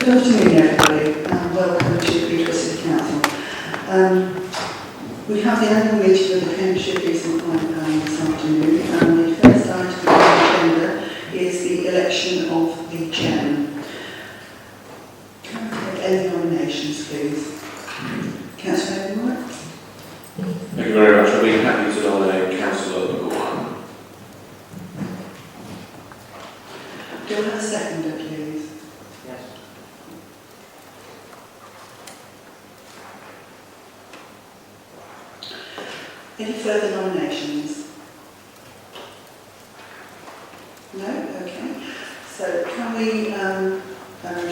Good afternoon, everybody, and welcome to Cambridgeshire City Council. We have the annual meeting of the Cambridgeshire Peace and Quiet Panel this afternoon, and the first item on the agenda is the election of the chairman. Can I take any nominations, please? Councillor Edinburgh? Thank you very much. I'll be happy to nominate Councillor number 1. Do I have a seconder, please? Yes. Any further nominations? No? Okay. So can we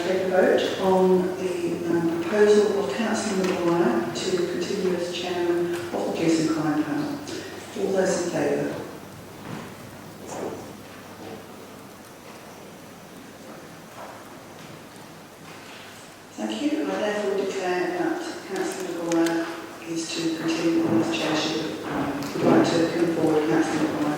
take a vote on the proposal of Councillor Maguire to continue as chairman of the Peace and Crime Panel? All those in favour? Thank you. I therefore declare that Councillor Maguire is to continue on his chairship. Would like to come forward, Councillor Maguire.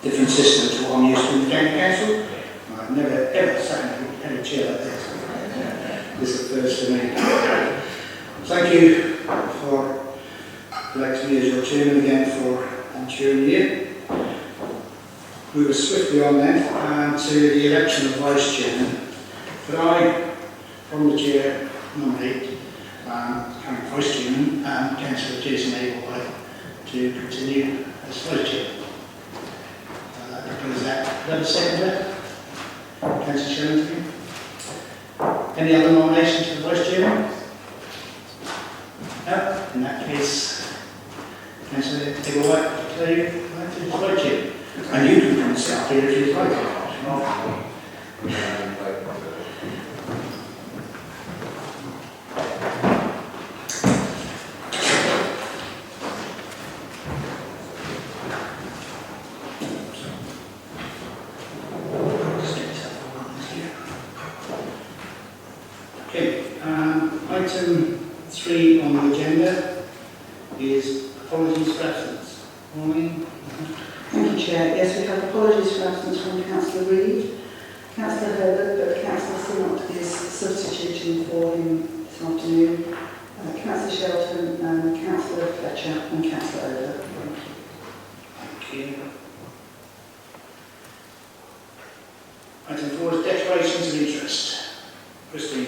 Different system to what I'm used to in the county council. I've never ever sat in any chair like this. This is the first for me. Thank you for electing me as your chairman again for an ensuing year. We were swiftly on then to the election of vice chairman. But I, from the chair, nominate current vice chairman Councillor Jason Ablewhite to continue as vice chair. Is that the seconder? Councillor Shillington? Any other nominations for the vice chairman? No? In that case, Councillor Ablewhite, declare you elected as vice chair. And you can come and sit up here if you'd like. Item 3 on the agenda is apologies for absence. Morning. Thank you, Chair. Yes, we have apologies for absence from Councillor Reid, Councillor Herbert, but Councillor Sinnott is substituting for him this afternoon. Councillor Shelton, Councillor Fletcher and Councillor Oda. Thank you. Item 4 is declarations of interest. Christine.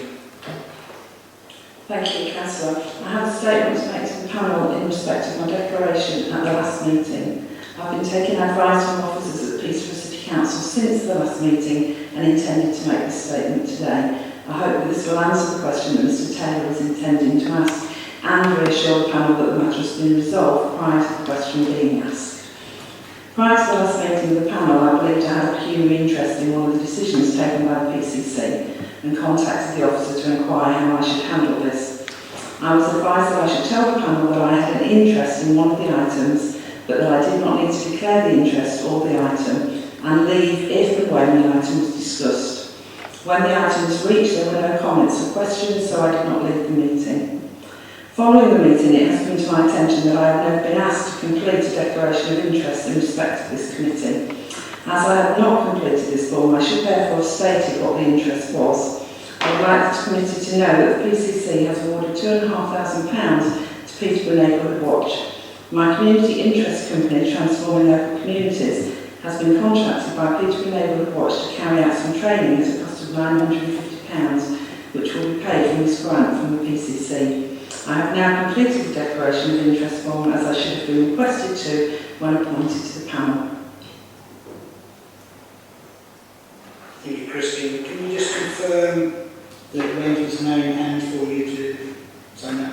Thank you, Councillor. I have a statement to make to the panel in respect of my declaration at the last meeting. I've been taking advice from officers at Peterborough City Council since the last meeting and intended to make this statement today. I hope that this will answer the question that Mr Taylor was intending to ask and reassure the panel that the matter has been resolved prior to the question being asked. Prior to the last meeting of the panel, I believed I had a peculiar interest in one of the decisions taken by the PCC and contacted the officer to inquire how I should handle this. I was advised that I should tell the panel that I had an interest in one of the items, but that I did not need to declare the interest or the item and leave if and when the item was discussed. When the item was reached, there were no comments or questions, so I did not leave the meeting. Following the meeting, it has come to my attention that I have never been asked to complete a declaration of interest in respect of this committee. As I have not completed this form, I should therefore have stated what the interest was. I would like this committee to know that the PCC has awarded £2,500 to Peterborough Neighbourhood Watch. My community interest company, Transforming Local Communities, has been contracted by Peterborough Neighbourhood Watch to carry out some training at a cost of £950, which will be paid from this grant from the PCC. I have now completed the declaration of interest form as I should have been requested to when appointed to the panel. Thank you, Christine. Can you just confirm that the rent is now in hand for you to sign that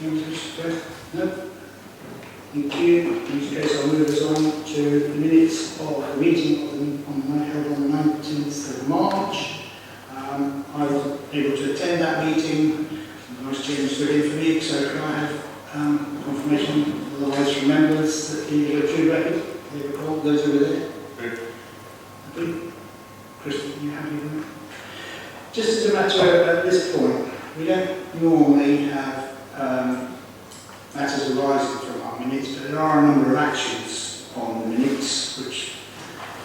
Anything else to suggest? No? Thank you. In this case, I'll move us on to the minutes of the meeting held on the 19th of March. I was able to attend that meeting. The Vice Chairman stood in for me, so can I have confirmation otherwise from members that the true record, they recall those who were there? Happy? Kristen, you happy with that? Just as a matter at this point, we don't normally have matters arising from our minutes, but there are a number of actions on the minutes which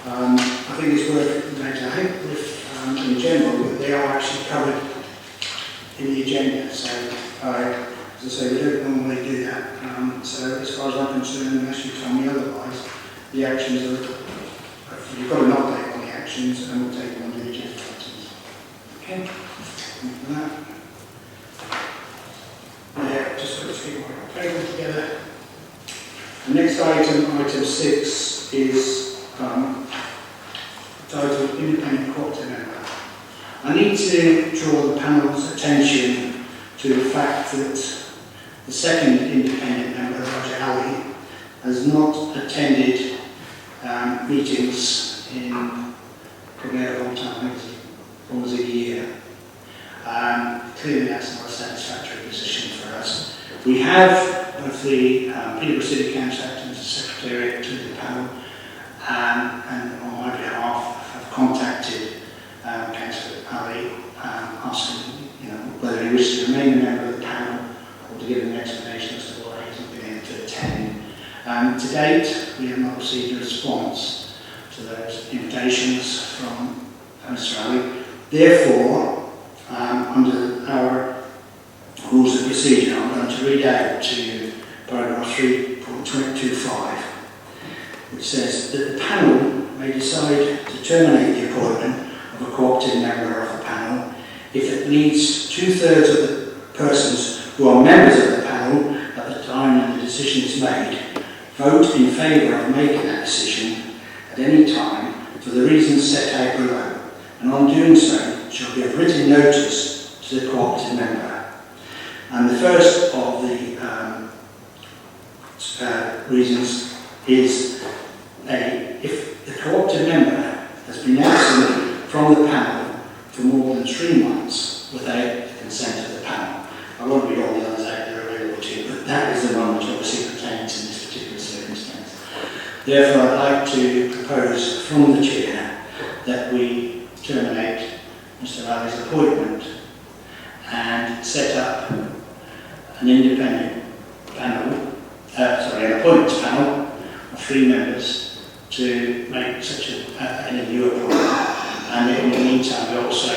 I think it's worth noting. I think in general that they are actually covered in the agenda, so as I say, we don't normally do that. So as far as I'm concerned, unless you tell me otherwise, the actions are, you've got an update on the actions and we'll take them on the agenda items. Okay, thank you for that. Yeah, just got to keep my paper together. The next item, item 6, is titled Independent Cooperative Member. I need to draw the panel's attention to the fact that the second independent member, Roger Alley, has not attended meetings in probably a long time, I think it's almost a year. Clearly that's not a satisfactory position for us. We have, both the Peterborough City Council acting as a secretariat to the panel, and on my behalf have contacted Councillor Alley, asking whether he wishes to remain a member of the panel or to give an explanation as to why he hasn't been able to attend. To date, we have not received a response to those invitations from Mr. Alley. Therefore, under our rules of procedure, I'm going to read out to you paragraph 3.25, which says that the panel may decide to terminate the appointment of a cooperative member of the panel if at least 2/3 of the persons who are members of the panel at the time that the decision is made vote in favour of making that decision at any time for the reasons set out below, and on doing so shall give written notice to the cooperative member. And the first of the reasons is if the cooperative member has been absent from the panel for more than 3 months without the consent of the panel. I won't read all the others out there available to you, but that is the one which obviously pertains in this particular circumstance. Therefore, I'd like to propose from the Chair that we terminate Mr. Alley's appointment and set up an independent panel, an appointments panel of 3 members to make such any new appointment. And in the meantime, we also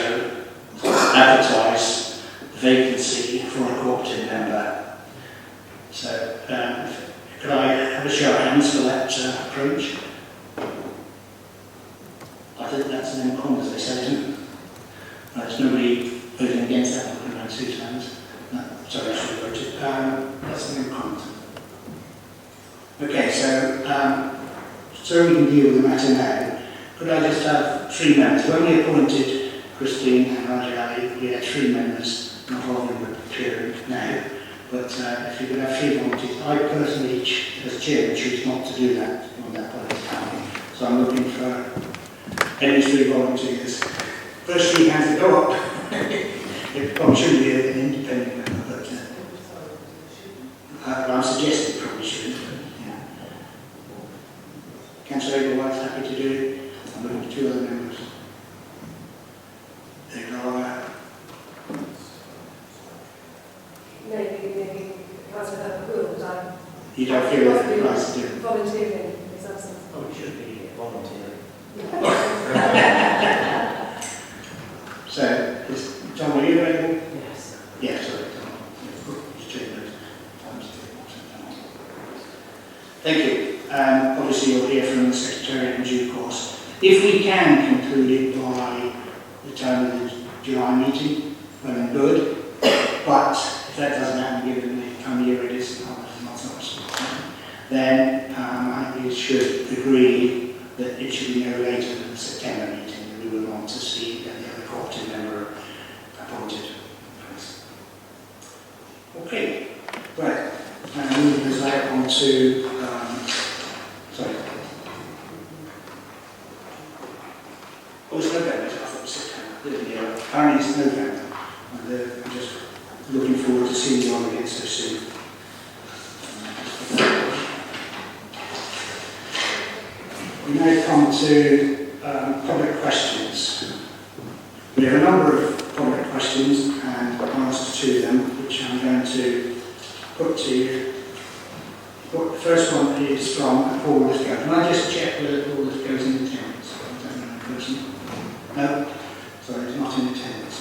advertise the vacancy for a cooperative member. So, could I have a show of hands for that approach? I think that's an M-Con, as they say, isn't it? There's nobody voting against that. I'm going to see hands. No, sorry, I should have voted. That's an M-Con. Okay, so we can deal with the matter now. Could I just have 3 members? When we appointed Christine and Roger Alley, we had 3 members, not all of them are appearing now, but if you could have 3 volunteers, I personally, as chairman, choose not to do that on that point of time. So I'm looking for any 3 volunteers. First 3 hands that go up. It probably shouldn't be an independent member, but I'm suggesting it probably shouldn't. Yeah. Councillor Ablewhite's happy to do it. I'm looking for 2 other members. There are. Maybe because of the rules, You don't feel that the price to do it? volunteering is absent. Oh, it should be voluntary. So, Tom, are you available? Yes. Yeah, sorry, Tom. Thank you. Obviously, you'll hear from the Secretariat in due course. If we can conclude it by the time of the July meeting, well and good. But if that doesn't happen, given the time of year it is, then I think we should agree that it should be no later than the September meeting, and we would want to see the other cooperative member appointed. Okay. to, sorry. Oh, it's November, I thought it was September. Yeah, apparently it's November. And I'm just looking forward to seeing you all again so soon. We now come to public questions. We have a number of public questions and answers to them, which I'm going to put to you. The first one is from Paul Lithgow. Can I just check whether Paul Lithgow is in attendance? I don't know the person. No? Sorry, he's not in attendance.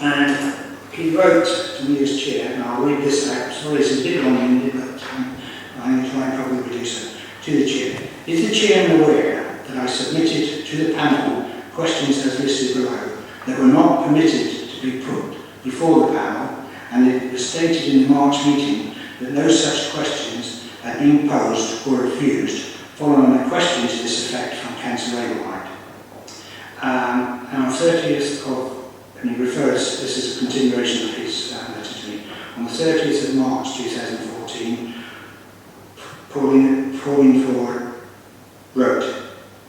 And he wrote to me as chair, and I'll read this out. Sorry, it's a bit long-winded, but I'm going to try and probably reduce it. To the chair. Is the chairman aware that I submitted to the panel questions as listed below that were not permitted to be put before the panel, and it was stated in the March meeting that no such questions had been posed or refused, following a question to this effect from Councillor Ablewhite. And on 30th of, and he refers, this is a continuation of his letter to me, on the 30th of March 2014, Pauline Ford wrote,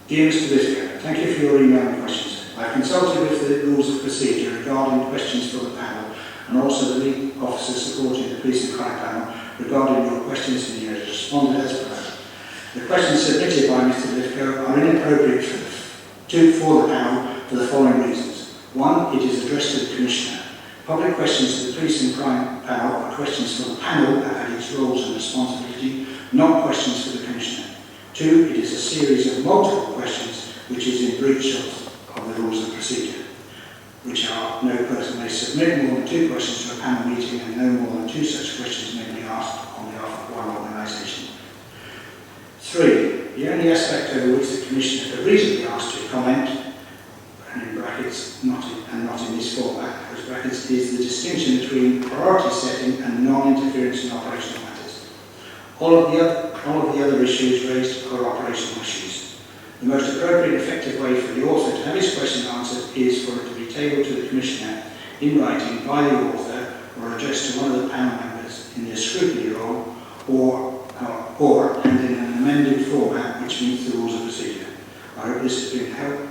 Dear Mr. Lithgow, thank you for your email and questions. I have consulted with the rules of procedure regarding questions for the panel and also the lead officer supporting the police and crime panel regarding your questions and you have responded as below. The questions submitted by Mr. Lithgow are inappropriate for the panel for the following reasons. One, it is addressed to the Commissioner. Public questions to the police and crime panel are questions for the panel that had its roles and responsibility, not questions for the Commissioner. Two, it is a series of multiple questions which is in breach of the rules of procedure, which are no person may submit more than 2 questions to a panel meeting and no more than 2 such questions may be asked on behalf of one organisation. 3, the only aspect over which the Commissioner could reasonably asked to comment, and in brackets, not in this format, close brackets, is the distinction between priority setting and non-interference in operational matters. All of the other issues raised are operational issues. The most appropriate and effective way for the author to have his question answered is for it to be tabled to the Commissioner in writing by the author or addressed to one of the panel members in their scrutiny role or and in an amended format which meets the rules of procedure. I hope this has been helpful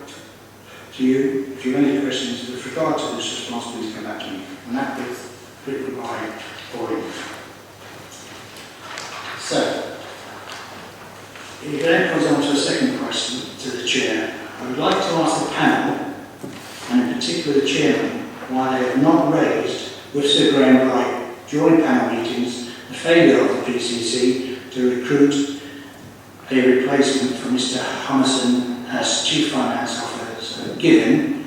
to you. If you have any questions with regard to this response, please come back to me. And that is written by Pauline. So, he then goes on to a second question to the Chair. I would like to ask the panel, and in particular the Chairman, why they have not raised with Sir Graham Bright during panel meetings the failure of the PCC to recruit a replacement for Mr. Hummerson as Chief Finance Officer, given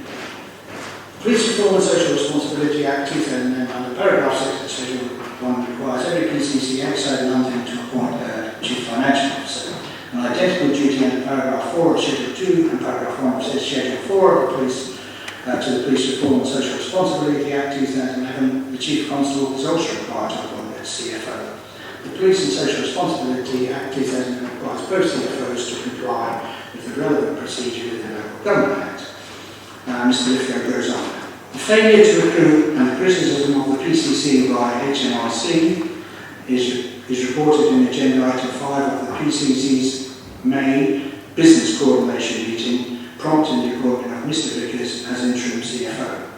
Police Reform and Social Responsibility Act 2009 under paragraph 6 of Schedule 1 requires every PCC outside London to appoint a Chief Financial Officer. An identical duty under paragraph 4 of Schedule 2 and paragraph 1 of Schedule 4 of the Police to the Police Reform and Social Responsibility Act 2011, the Chief Constable is also required to appoint a CFO. The Police and Social Responsibility Act 2011 requires both CFOs to comply with the relevant procedure within the Local Government Act. Mr. Lithgow goes on. The failure to recruit and the criticism of the PCC by HMRC is reported in Agenda Item 5 of the PCC's May Business Coordination meeting, prompting the appointment of Mr. Vickers as interim CFO.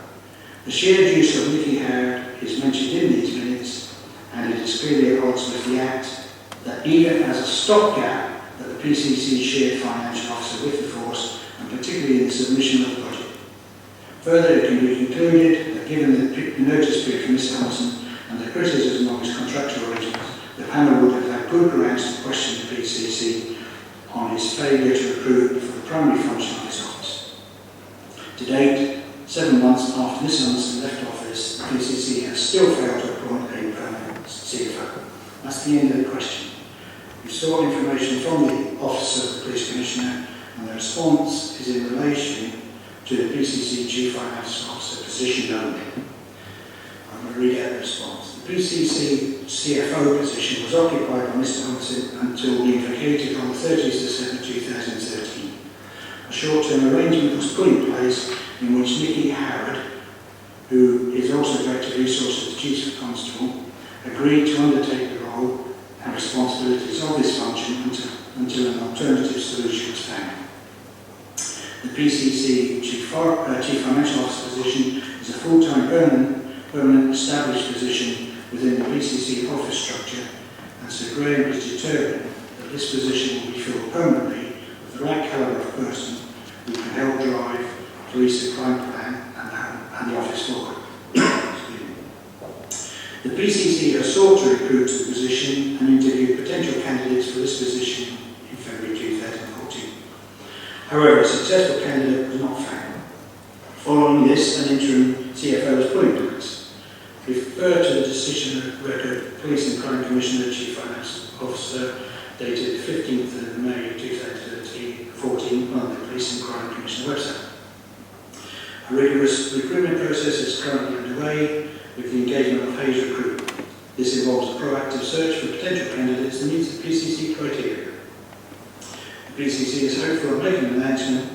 The shared use of Nicky Howard is mentioned in these minutes, and it is clearly at odds with the Act that even as a stopgap that the PCC shared financial officer with the force, and particularly in the submission of the budget. Further, it can be concluded that given the notice period for Mr. Hummerson and the criticism of his contractual arrangements, the panel would have had good grounds to question the PCC on his failure to recruit for the primary function of his office. To date, 7 months after Mr. Hummerson left office, the PCC has still failed to appoint a permanent CFO. That's the end of the question. We sought information from the Office of the Police Commissioner, and the response is in relation to the PCC Chief Finance Officer position only. I'm going to read out the response. The PCC CFO position was occupied by Mr. Hummerson until being vacated on the 30th of December 2013. A short-term arrangement was put in place in which Nicky Howard, who is also Director of Resources, the Chief Constable, agreed to undertake the role responsibilities of this function until an alternative solution is found. The PCC Chief Financial Officer position is a full-time permanent established position within the PCC office structure, and Sir Graham is determined that this position will be filled permanently with the right calibre of person who can help drive police and crime plan and the office forward. The PCC has sought to recruit to the position and interview potential candidates for this position in February 2014. However, a successful candidate was not found. Following this, an interim CFO was put in place. Refer to the decision record, Police and Crime Commissioner, Chief Finance Officer, dated 15th of May 2014 on the Police and Crime Commissioner website. A rigorous recruitment process is currently underway with the engagement of Hayes Recruitment. This involves a proactive search for potential candidates that meet the PCC criteria. The PCC is hopeful of making an announcement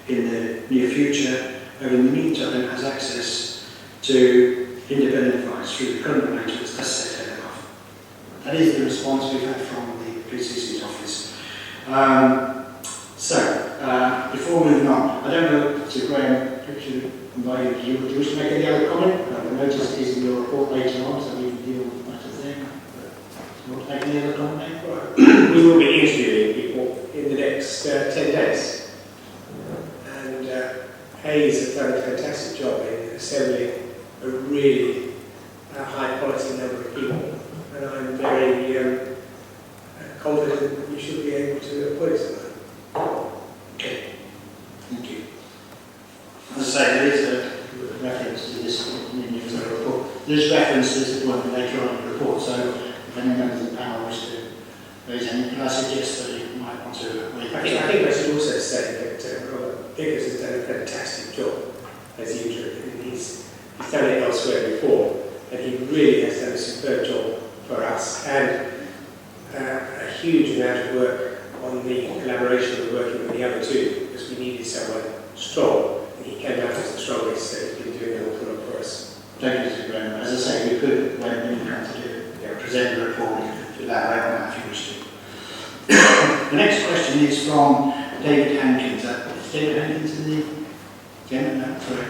in the near future, and in the meantime has access to independent advice through the current arrangements as set out above. That is the response we've had from the PCC's office. Before moving on, I don't know, Sir Graham, Richard, do you wish to make any other comment? The notice is in your report later on, so we can deal with matters then. Do you want to make any other comment? Right. We will be interviewing people in the next 10 days. And Hayes has done a fantastic job in assembling a really high quality number of people. And I'm very confident that we should be able to appoint someone. Okay. Thank you. As I say, there is a reference to this in the report. There is reference to this appointment later on in the report, so if any members of the panel wish to raise any, can I suggest that you might want to wait? I think I should also say that Robert Vickers has done a fantastic job as the interim. He's done it elsewhere before, and he really has done a superb job for us, and a huge amount of work on the collaboration of working with the other two, because we needed someone strong, and he came out as the strongest, so he's been doing an awful lot for us. Thank you, Mr. Graham. As I say, we could, when we come to do, present the report, to elaborate on that if you wish to. The next question is from David Hankins. Is David Hankins in the agenda? No, sorry.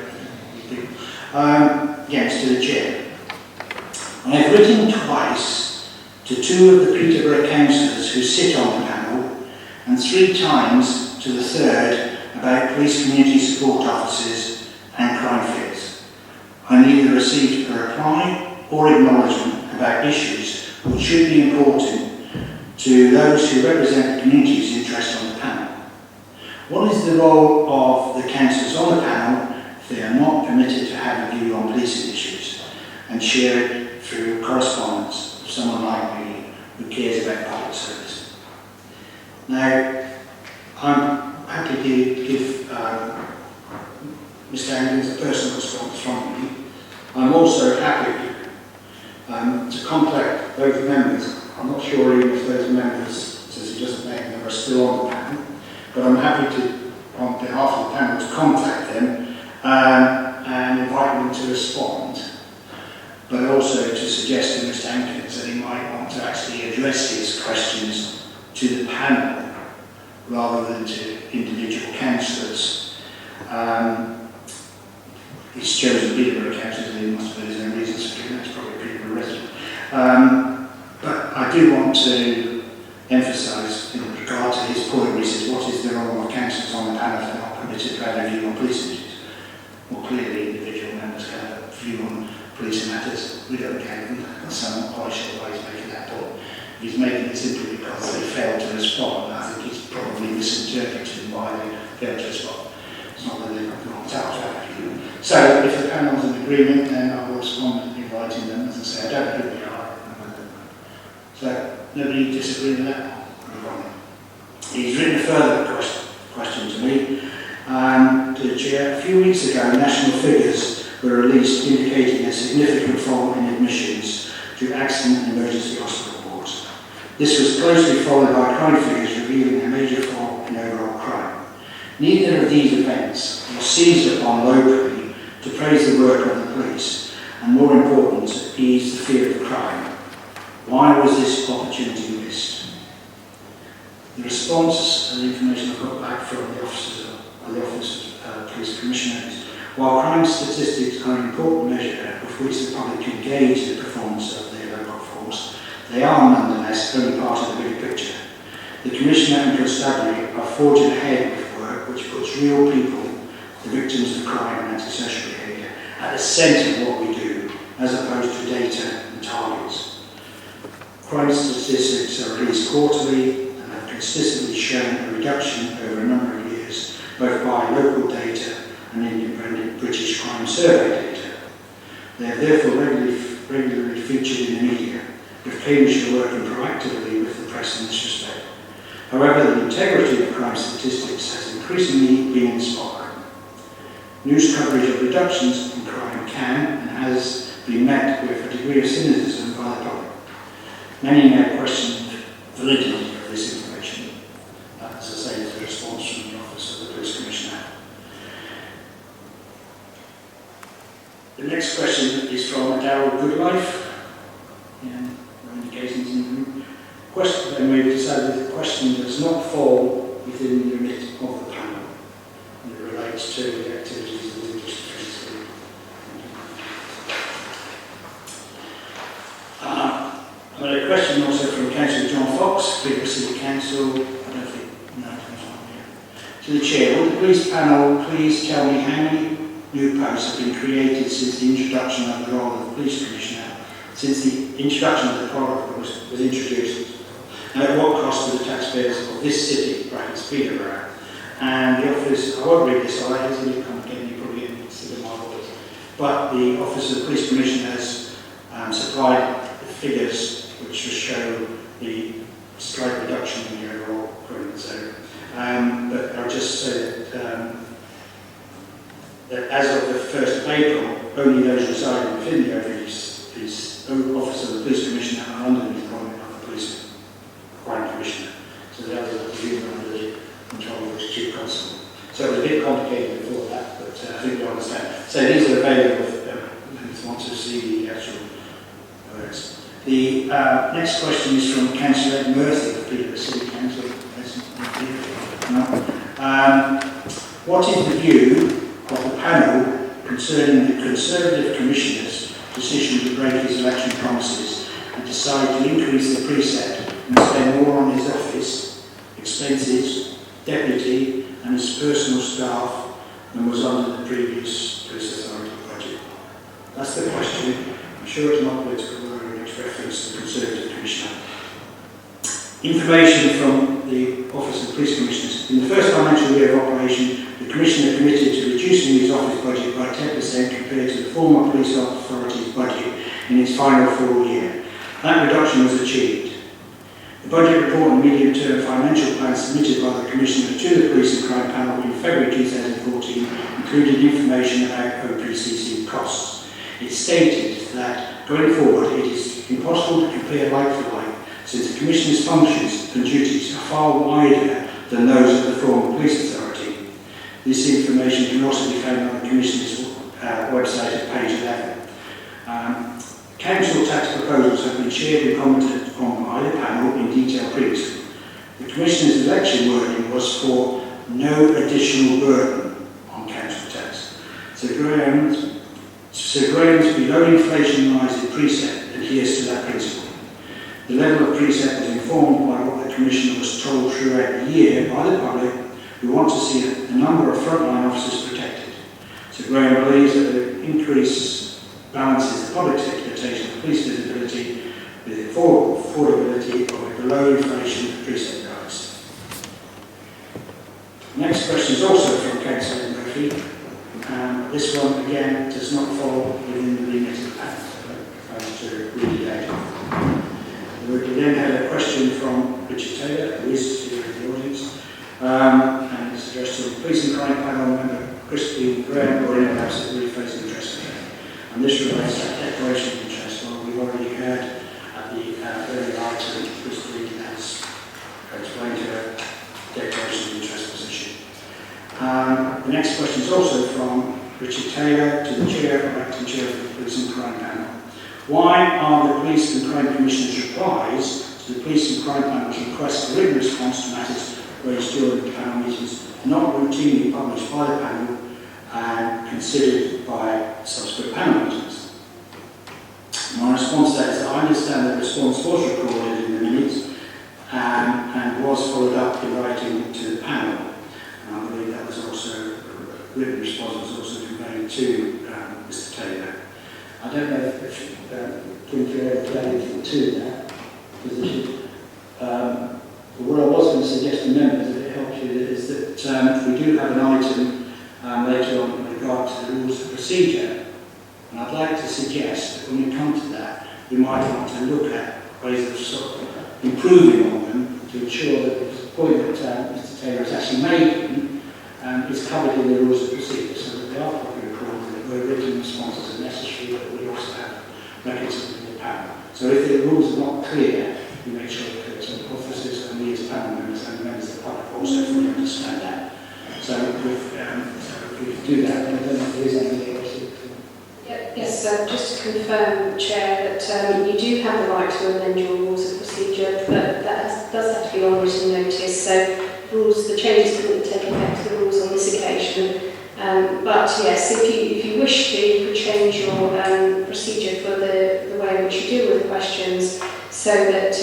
Yes, to the chair. I have written twice to two of the Peterborough councillors who sit on the panel, and 3 times to the third about police community support officers and crime fears. I neither received a reply or acknowledgement about issues which should be important to those who represent the community's interest on the panel. What is the role of the councillors on the panel if they are not permitted to have a view on policing issues and share it through correspondence of someone like me who cares about public service? Now, I'm happy to give Mr. Hankins a personal response from me. I'm also happy to contact those members. I'm not sure even if those members, since he doesn't name them, are still on the panel, but I'm happy to, on behalf of the panel, to contact them and invite them to respond, but also to suggest to Mr. Hankins that he might want to actually address his questions to the panel rather than to individual councillors. He's chosen Peterborough councillors, and he must have his own reasons for doing that. It's probably a Peterborough resident. But I do want to emphasise, in regard to his point, where he says, what is the role of councillors on the panel if they're not permitted to have a view on police issues? Well, clearly individual members can have a view on police matters. We don't care them, so I'm not quite sure why he's making that point. He's making it simply because they failed to respond. I think he's probably misinterpreted why they failed to respond. It's not that they've not out to view. So if the panel's in agreement, then I will respond inviting them. As I say, I don't know who they are. So nobody disagree with that? He's written a further question to me, to the chair. A few weeks ago, national figures were released indicating a significant fall in admissions to accident and emergency hospital wards. This was closely followed by crime figures revealing a major fall in overall crime. Neither of these events was seized upon locally to praise the work of the police, and more important, to ease the fear of crime. Why was this opportunity missed? The response and the information I got back from the Office of Police Commissioner is, while crime statistics are an important measure of which the public can gauge the performance of their local force, they are nonetheless only part of the bigger picture. The Commissioner and Constabulary are forging ahead with work which puts real people, the victims of crime and antisocial behaviour, at the centre of what we do, as opposed to data and targets. Crime statistics are released quarterly and have consistently shown a reduction over a number of years, both by local data and independent British crime survey data. They are therefore regularly featured in the media, with Cambridgeshire working proactively with the press in this respect. However, the integrity of crime statistics has increasingly been inspiring. News coverage of reductions in crime can and has been met with a degree of cynicism by the public. Many now question the validity of this information. As I say, is the response from the Office of the Police Commissioner. The next question is from Darryl Goodlife. Indications in the room. Then we've decided that the question does not fall within the remit of the panel. And it relates to the activities of the English Defence. I've got a question also from Councillor John Fox, Cambridgeshire City Council. I don't think, no, it's not here. To the Chair, will the police panel please tell me how many new posts have been created since the introduction of the role of the Police Commissioner, since the introduction of the product was introduced, and at what cost to the taxpayers of this city, brackets Peterborough? And the Office, I won't read this slide, it's really complicated, you probably didn't see the marbles, but the Office of the Police Commissioner has supplied the figures which will show the slight reduction in the overall equipment zone. But I'll just say that as of the 1st of April, only those residing within the Office of the Police Commissioner are under the employment of the Police Crime Commissioner. So the others are presumed under the control of the Chief Constable. So it was a bit complicated before that, but I think you understand. So these are available if you want to see the actual words. The next question is from Councillor Murphy of Peterborough City Council. What is the view of the panel concerning the Conservative Commissioner's decision to break his election promises and decide to increase the precept and spend more on his office, expenses, deputy and his personal staff than was under the previous Police Authority budget? That's the question. I'm sure it's not political or it makes reference to the Conservative Commissioner. Information from the Office of Police Commissioners. In the first financial year of operation, the Commissioner committed to reducing his office budget by 10% compared to the former Police Authority's budget in its final full year. That reduction was achieved. The budget report and medium-term financial plan submitted by the Commissioner to the Police and Crime Panel in February 2014 included information about OPCC costs. It stated that, going forward, it is impossible to compare like for like, since the Commissioner's functions and duties are far wider than those of the former Police Authority. This information can also be found on the Commissioner's website at page 11. Council tax proposals have been shared and commented on by the panel in detail previously. The Commissioner's election wording was for no additional burden on council tax. So Graham's below inflation-rising precept adheres to that principle. The level of precept was informed by what the Commissioner was told throughout the year by the public, who want to see a number of frontline officers protected. So Graham believes that the increase balances the public's expectation of police visibility with the affordability of a below inflation precept price. The next question is also from Councillor Murphy. This one again does not fall within the remit of the panel, so I have to read it out. We then had a question from Richard Taylor, who is here in the audience, and it's addressed to the Police and Crime Panel member Christine Graham, or anyone else that really faces interest in it. And this relates to declaration of interest. Well, we've already heard at the earlier item, Christine has explained her declaration of interest position. The next question is also from Richard Taylor to the Chair, or Acting Chair of the Police and Crime Panel. Why are the Police and Crime Commissioner's replies to the Police and Crime Panel's request for written response to matters raised during the panel meetings not routinely published by the panel and considered by subsequent panel meetings? My response to that is that I understand that the response was recorded in the minutes and was followed up in writing to the panel. And I believe that was also, a written response was also conveyed to Mr Taylor. I don't know if Kim Ferreira played anything to that position. But what I was going to suggest to members, if it helps you, is that we do have an item later on in regard to the rules of procedure. And I'd like to suggest that when we come to that, we might want to look at ways of sort of improving on them to ensure that the point that Mr Taylor has actually made is covered in the rules of procedure, so that they are properly recorded, that where written responses are necessary, but we also have mechanisms in the panel. So if the rules are not clear, we make sure that the officers and we as panel members and members of the public also fully understand that. So if we do that, then I don't know if there is anything else. Yes, just to confirm, Chair, that you do have the right to amend your rules of procedure, but that does have to be on written notice. So the changes couldn't take effect to the rules on this occasion. But yes, if you wish to, you could change your procedure for the way in which you deal with questions, so that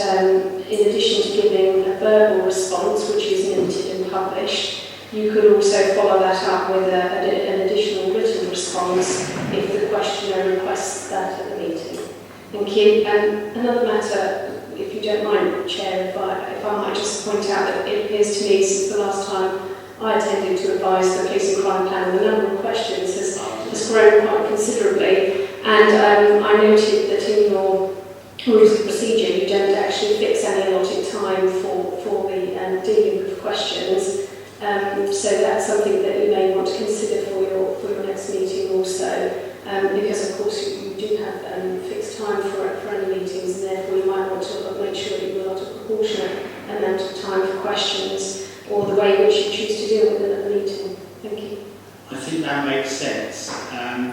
in addition to giving a verbal response, which is minuted and published, you could also follow that up with an additional written response if the questioner requests that at the meeting. Thank you. Another matter, if you don't mind, Chair, if I might just point out that it appears to me since the last time I attended to advise the Police and Crime Panel, the number of questions has grown quite considerably, and I noted that in your rules of procedure you don't actually fix any allotted time for the dealing with questions. So that's something that you may want to consider for your next meeting also, because of course you do have fixed time for any meetings, and therefore you might want to make sure that you allot a proportionate amount of time for questions, or the way in which you choose to deal with them at the meeting. Thank you. I think that makes sense.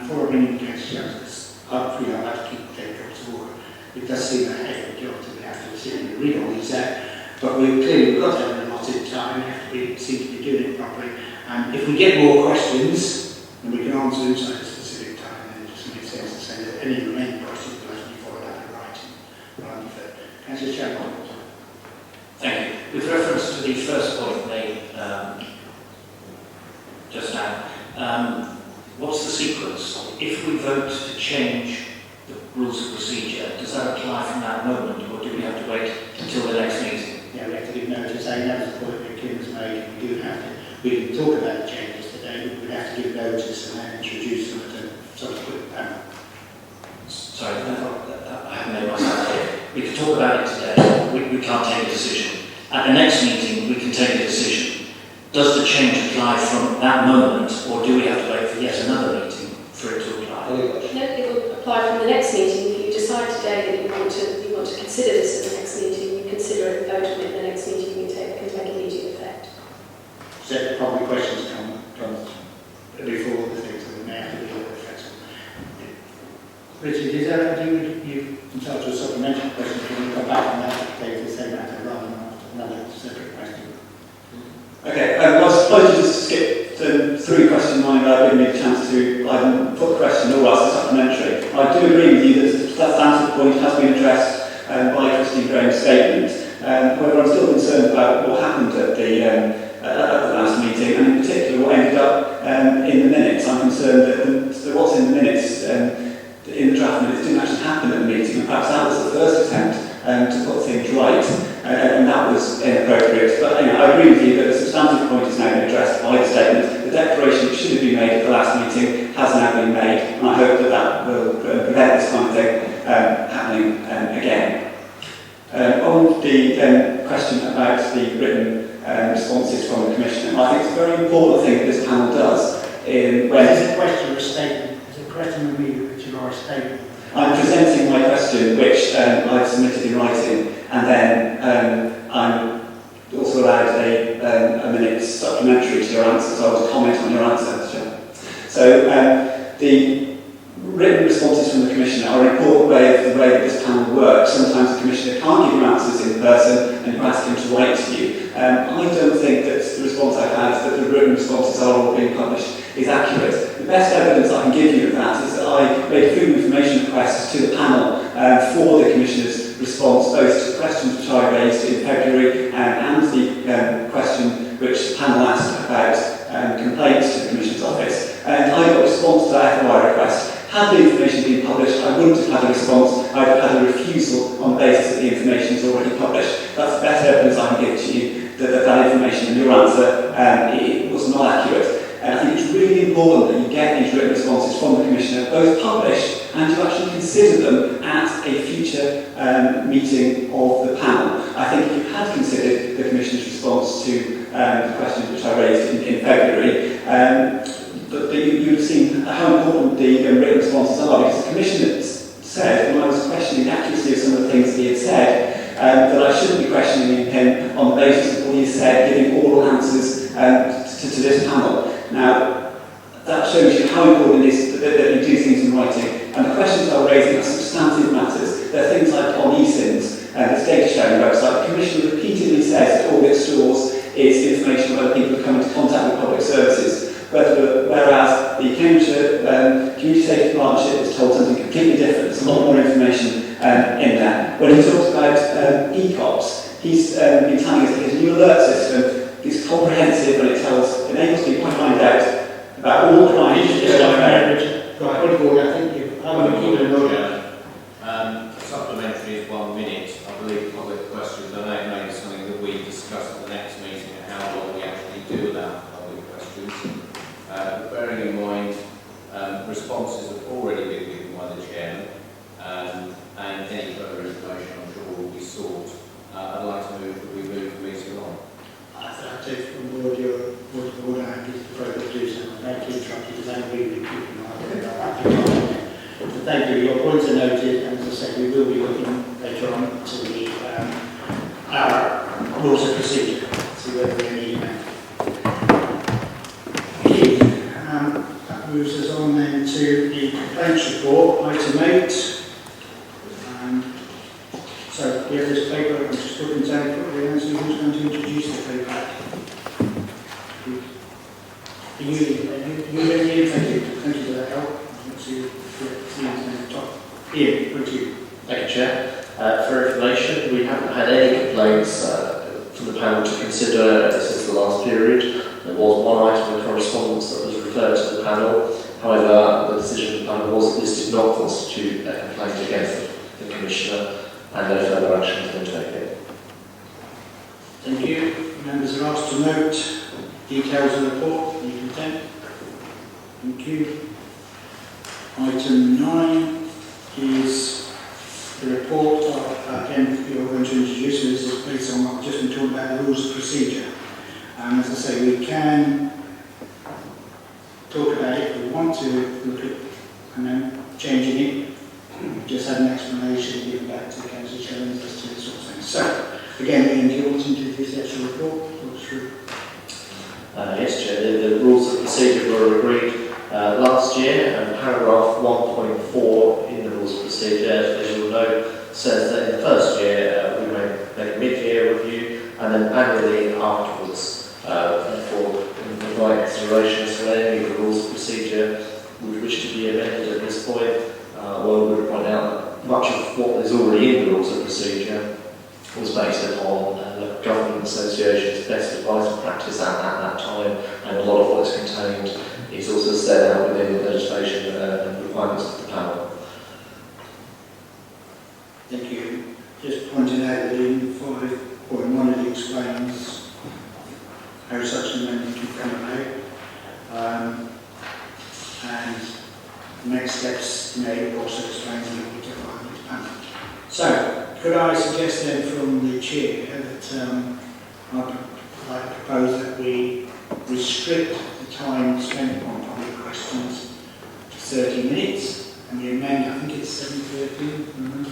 For a meeting against justice, hopefully I'll have to keep the to order. It does seem a heck of a job to have to sit and read all these out, but we've got to have an allotted time. We have to seem to be doing it properly. And if we get more questions, then we can answer inside a specific time, and it just makes sense to say that any remaining questions will have to be followed up in writing. Rather than Councillor Chapman. Thank you. With reference to the first point made just now, what's the sequence? If we vote to change the rules of procedure, does that apply from that moment, or do we have to wait until the next meeting? Yeah, we have to give notice. I know the point that Kim has made. We can talk about the changes today, but we have to give notice and then introduce them at a subsequent panel. Sorry, I haven't made myself clear. We can talk about it today. We can't take a decision. At the next meeting, we can take a decision. Does the change apply from that moment, or do we have to wait for yet another meeting for it to apply? No, it will apply from the next meeting. If you decide today that you want to consider this at the next meeting, you consider it and vote on it at the next meeting, you can take immediate effect. So probably questions come before the things, so we may have to be a little flexible. Richard, is that you entitled to a supplementary question? Can you come back on that, take the same matter rather than another separate question? Okay, I suppose you just skip through question 9 without giving me a chance to either put the question or ask a supplementary. I do agree with you that the substantive point has been addressed by Christine Graham's statement. However, I'm still concerned about what happened at the last meeting, and in particular what ended up in the minutes. I'm concerned that what's in the minutes, in the draft minutes, didn't actually happen at the meeting, and perhaps that was the first attempt to put things right, and that was inappropriate. But I agree with you that the substantive point has now been addressed by the statement. The declaration that should have been made at the last meeting has now been made, and I hope that will prevent this kind of thing happening again. On the question about the written responses from the Commissioner, I think it's a very important thing that this panel does. Is it a question or a statement? Is it a question of me, Richard, or a statement? I'm presenting my question, which I've submitted in writing, and then I'm also allowed a minute supplementary to your answer, so I will comment on your answer, Mr. Chairman. So the written responses from the Commissioner are an important way of the way that this panel works. Sometimes the Commissioner can't give you answers in person and you ask him to write to you. I don't think that the response I've had, that the written responses are all being published, is accurate. The best evidence I can give you of that is that I made a freedom of information request to the panel for the Commissioner's response, both to questions which I raised in February and the question which the panel asked about complaints to the Commissioner's office. And I got a response to that FOI request. Had the information been published, I wouldn't have had a response. I'd have had a refusal on the basis that the information is already published. That's the best evidence I can give to you that information in your answer it was not accurate. And I think it's really important that you get these written responses from the Commissioner, both published and you actually consider them at a future meeting of the panel. I think if you had considered the Commissioner's response to the questions which I raised in February, that you would have seen how important the written responses are, because the Commissioner said, when I was questioning the accuracy of some of the things that he had said, that I shouldn't be questioning him on the basis of what he said, giving oral answers to this panel. Now, that shows you how important it is that you do things in writing. And the questions I was raising are substantive matters. They're things like on eSIMs, this data sharing website. The Commissioner repeatedly says that all it stores is information about people who come into contact with public services. Whereas the Cambridgeshire Community Safety Partnership is told something completely different. There's a lot more information in there. When he talks about ECOPS, he's been telling us that his new alert system is comprehensive and it enables people to find out about all crimes. Right, point of order, I think you haven't been keeping an order. Supplementary is 1 minute. I believe public questions are now maybe something that we discuss at the next meeting and how long we actually do allow public questions. Bearing in mind, responses have already been given by the Chairman, and any further information I'm sure will be sought. I'd like to move that we move the meeting on. I take from board your order and it's appropriate to do so. Thank you, interrupted, because I'm really keeping an eye on that. So thank you, your points are noted, and as I said, we will be looking later on to the our rules of procedure, see whether we need them. That moves us on then to the complaints report, item 8. So we have this paper, I'm just looking down quickly and see who's going to introduce the paper. Ian, thank you for that help. Let's see who's on the top. Ian, over to you. Thank you, Chair. For information, we haven't had any complaints from the panel to consider since the last period. There was one item of correspondence that was referred to the panel. However, the decision of the panel was that this did not constitute a complaint against the Commissioner, and no further action has been taken. Thank you. Members are asked to note details of the report. Are you content? Thank you. Item 9 is the report of, again, you're going to introduce this is based on what I've just been talking about, the rules of procedure. As I say, we can talk about it if we want to look at and then changing it. Just had an explanation given back to the Cambridgeshire as to this sort of thing. So, again, Ian, do you want to introduce the actual report? Yes, Chair. The rules of procedure were agreed last year, and paragraph 1.4 in the rules of procedure, as you'll know, says that in the first year we make a mid-year review, and then annually afterwards. Therefore, in my considerations for any of the rules of procedure we wish to be amended at this point, well, we would point out that much of what is already in the rules of procedure was based upon the Government Association's best advice and practice at that time, and a lot of what is contained is also set out within the legislation and requirements of the panel. Thank you. Just pointing out that in 5.1 it explains how such an amendment can come about, and the next steps also explains a little bit of the panel. So, could I suggest then from the chair that I propose that we restrict the time spent on public questions to 30 minutes, and we amend, I think it's 7:30,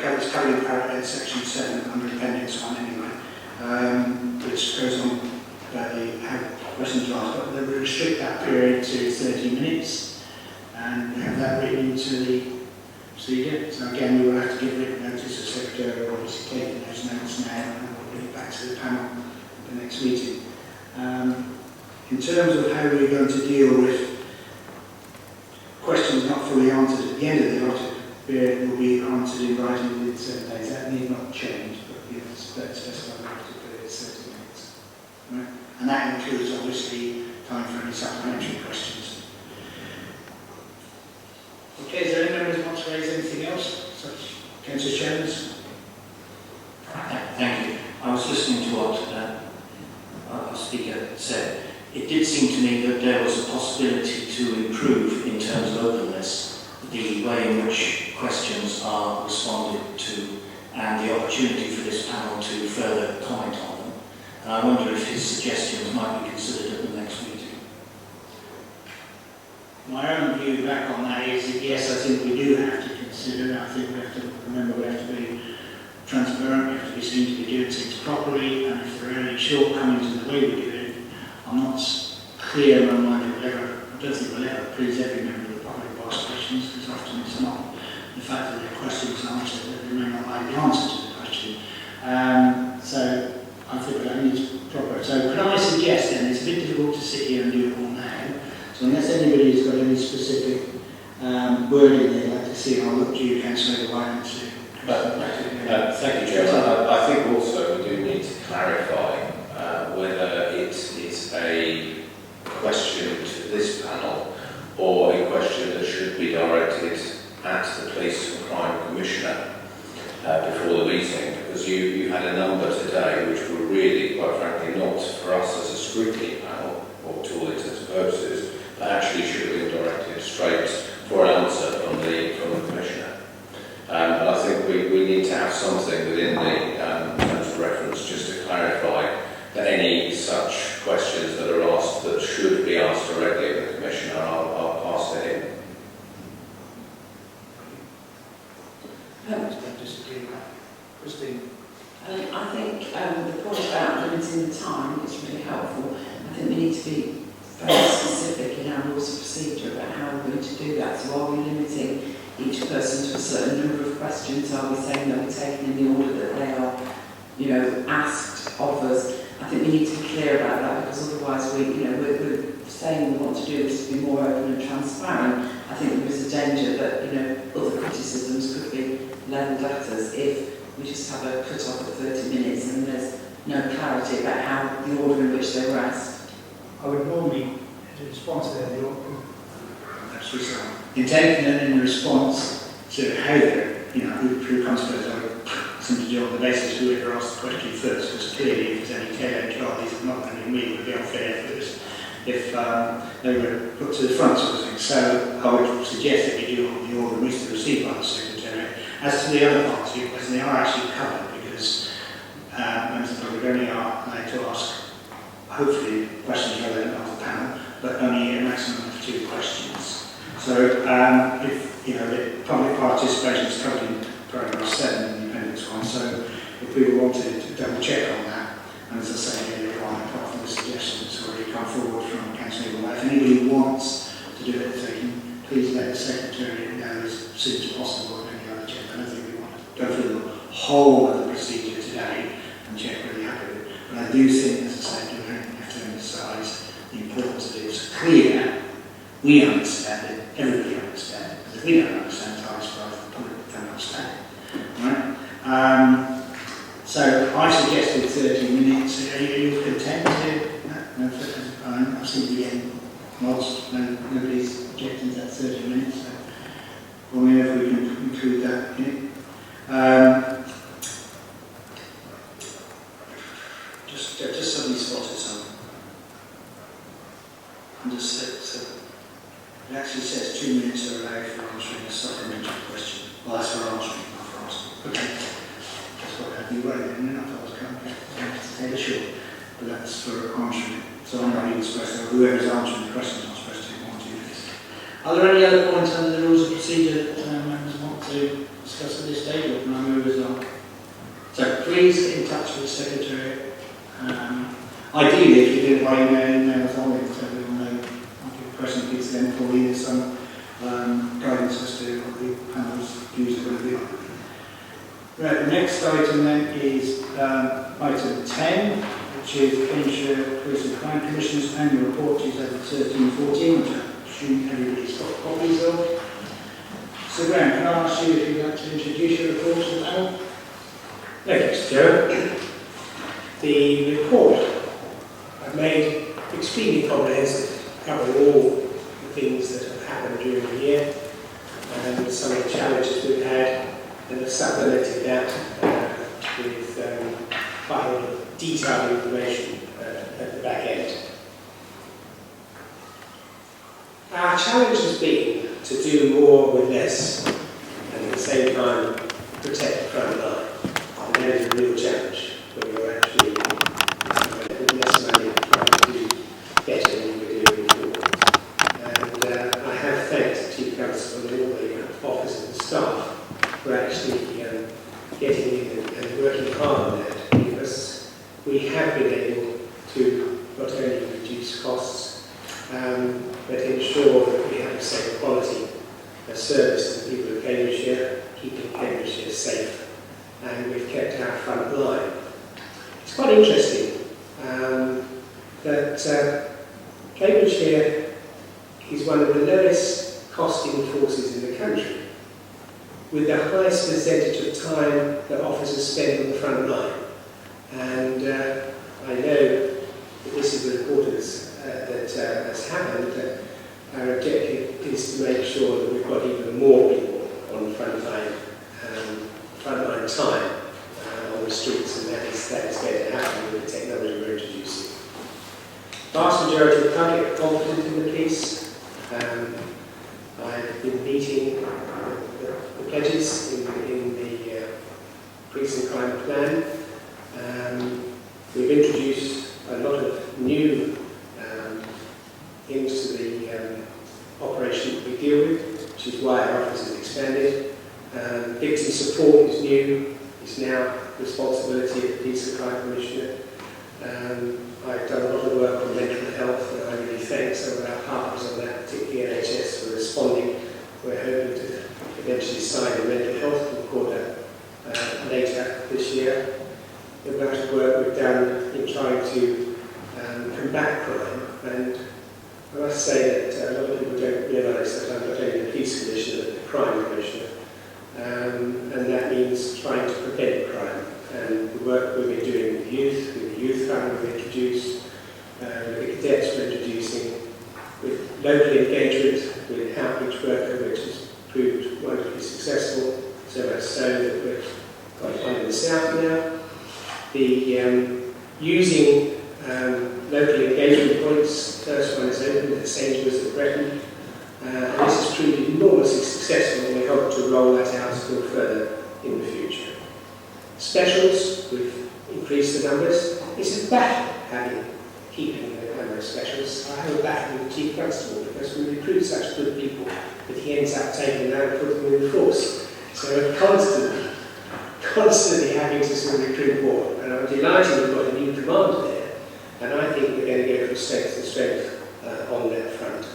it's covered in section 7 under appendix 1 anyway, which goes on about how questions are asked, but the restrict that period to 30 minutes and have that written into the procedure. So again, we will have to give written notice of Secretary, obviously taking those notes now, and we'll bring it back to the panel at the next meeting. In terms of how we're going to deal with questions not fully answered at the end of the allotted period, will be answered in writing within 7 days. That need not change, but we have specified the allotted period is 30 minutes. Right? And that includes, obviously, time for any supplementary questions. Okay, is there any members who want to raise anything else? Such Councillor Jones? Thank you. I was listening to what our speaker said. It did seem to me that there was a possibility to improve in terms of openness, the way in which questions are responded to and the opportunity for this panel to further comment on them. And I wonder if his suggestions might be considered at the next meeting. My own view back on that is that yes, I think we do have to consider, I think we have to remember we have to be transparent, we have to be seen to be doing things properly, and if there are any shortcomings in the way we do it, I'm not clear in my mind that I don't think we'll ever please every member of the public who asks questions, because often it's not the fact that their questions are answered, that they may not like the answer to the question. So I think that needs proper. So could I suggest then, it's a bit difficult to sit here and do it all now, so unless anybody has got any specific wording they'd like to see, I'll look to you, Councillor White, to thank you, Chairman. I think also we do need to clarify whether it is a question to this panel or a question that should be directed at the Police and Crime Commissioner before the meeting, because you had a number today which were really, quite frankly, not for us as a scrutiny panel or to all intents and purposes, but actually should have been directed straight for an answer from the Commissioner. But I think we need to have something within the terms of reference just to clarify that any such questions that are asked that should be asked directly of the Commissioner, I'll pass it in. Christine. I think the point about limiting the time is really helpful. I think we need to be very specific in our rules of procedure about how we're going to do that. So are we limiting each person to a certain number of questions? Are we saying that we're taking in the order that they are, asked of us? I think we need to be clear about that, because otherwise we're saying we want to do this to be more open and transparent. I think there is a danger that, other criticisms could be levelled at us if we just have a cut-off at 30 minutes and there's no clarity about how the order in which they were asked. I would normally respond to that in taking it in response to how they're, who comes first. I would simply do on the basis of whoever asked the question first, because clearly if there's any tail-end charges, are not going to be me, it would be unfair if they were put to the front sort of thing. So I would suggest that we do on the order in which they're received by the Secretary. As to the other parts of your question, they are actually covered, because members of the public only are allowed to ask, hopefully, questions relevant of the panel, but only a maximum of 2 questions. So if the public participation is covered in paragraph 7 in the appendix 1, so if people wanted to double check on that, and as I say earlier on, apart from the suggestion that's already come forward from Councillor White, if anybody wants to do it, they can please let the Secretary know as soon as possible. I don't think we want to go through the whole of the procedure today and check whether you're happy with it. But I do think, as I said, we have to emphasise the importance that it's clear, we understand it, everybody understands it. Because if we don't understand it, I suppose the public don't understand it. Right? So I suggested 30 minutes. Are you content with no, I seem to be getting lost. Nobody's objecting to that 30 minutes. So only if we can include that in it. Just suddenly spotted something. It actually says 2 minutes are allowed for answering a supplementary question. Well, that's for answering, not for asking. Okay. That's what I'd be right then. I thought I was going to take it short. But that's for answering. So I'm not even supposed to, whoever's answering the question is not supposed to take 1 or 2 minutes. Are there any other points under the rules of procedure that members want to discuss at this stage, or can I move as well? So please get in touch with the Secretary. Ideally, if you do it by email, emails on it, so we will know to them for you some guidance as to what the panel's views are going to be. Right, the next item then is item 10, which is Cambridgeshire Police and Crime Commission's annual report 2013-14, which I assume everybody's got copies of. So Graham, can I ask you if you'd like to introduce your report to the panel? Thank you, Mr. Chairman. The report I've made extremely comprehensive, covering all the things that have happened during the year and some of the challenges we've had, and have supplemented that with quite a lot of detailed information at the back end. Our challenge has been to do more with less and at the same time protect the front line. And that is a real challenge when you're actually with less money trying to do better than you were doing before. And I have thanked the Chief Constable and all the officers and staff for actually getting in and working hard on that, because we have been able to not only reduce costs but ensure that we have the same quality of service to the people of Cambridgeshire, keeping Cambridgeshire safe, and we've kept our front line. It's quite interesting that Cambridgeshire is one of the lowest costing forces in the country, with the highest percentage of time that officers spend on the front line. And I know that this is the importance that has happened, that our objective is to make sure that we've got even more people on the front line time on the streets, and that is going to happen with the technology we're introducing. Vast majority of the public are confident in the police. I've been meeting the pledges in the Police and Crime Plan. We've introduced a lot of new things to the operation that we deal with, which is why our office has expanded. Victim support is new. It's now responsibility of the Police and Crime Commissioner. I've done a lot of work on mental health, and I really thank some of our partners on that, particularly NHS, for responding. We're hoping to eventually sign a mental health recorder later this year. The amount of work we've done in trying to combat crime, and I must say that a lot of people don't realise that I'm not only the Police Commissioner but the Crime Commissioner, and that means trying to prevent crime. And the work we've been doing with the youth fund we've introduced, with the cadets we're introducing, with local engagement, with outreach worker, which has proved wonderfully successful, so much so that we've got one in the south now. The using local engagement points, the first one is open at St. Louis at Breton, and this has proved enormously successful, and we hope to roll that out still further in the future. Specials, we've increased the numbers. It's a battle keeping the number of specials. I have a battle with the Chief Constable because we recruit such good people that he ends up taking them out and putting them in the force. So we're constantly having to sort of recruit more. And I'm delighted we've got a new commander there, and I think we're going to go from strength to strength on that front.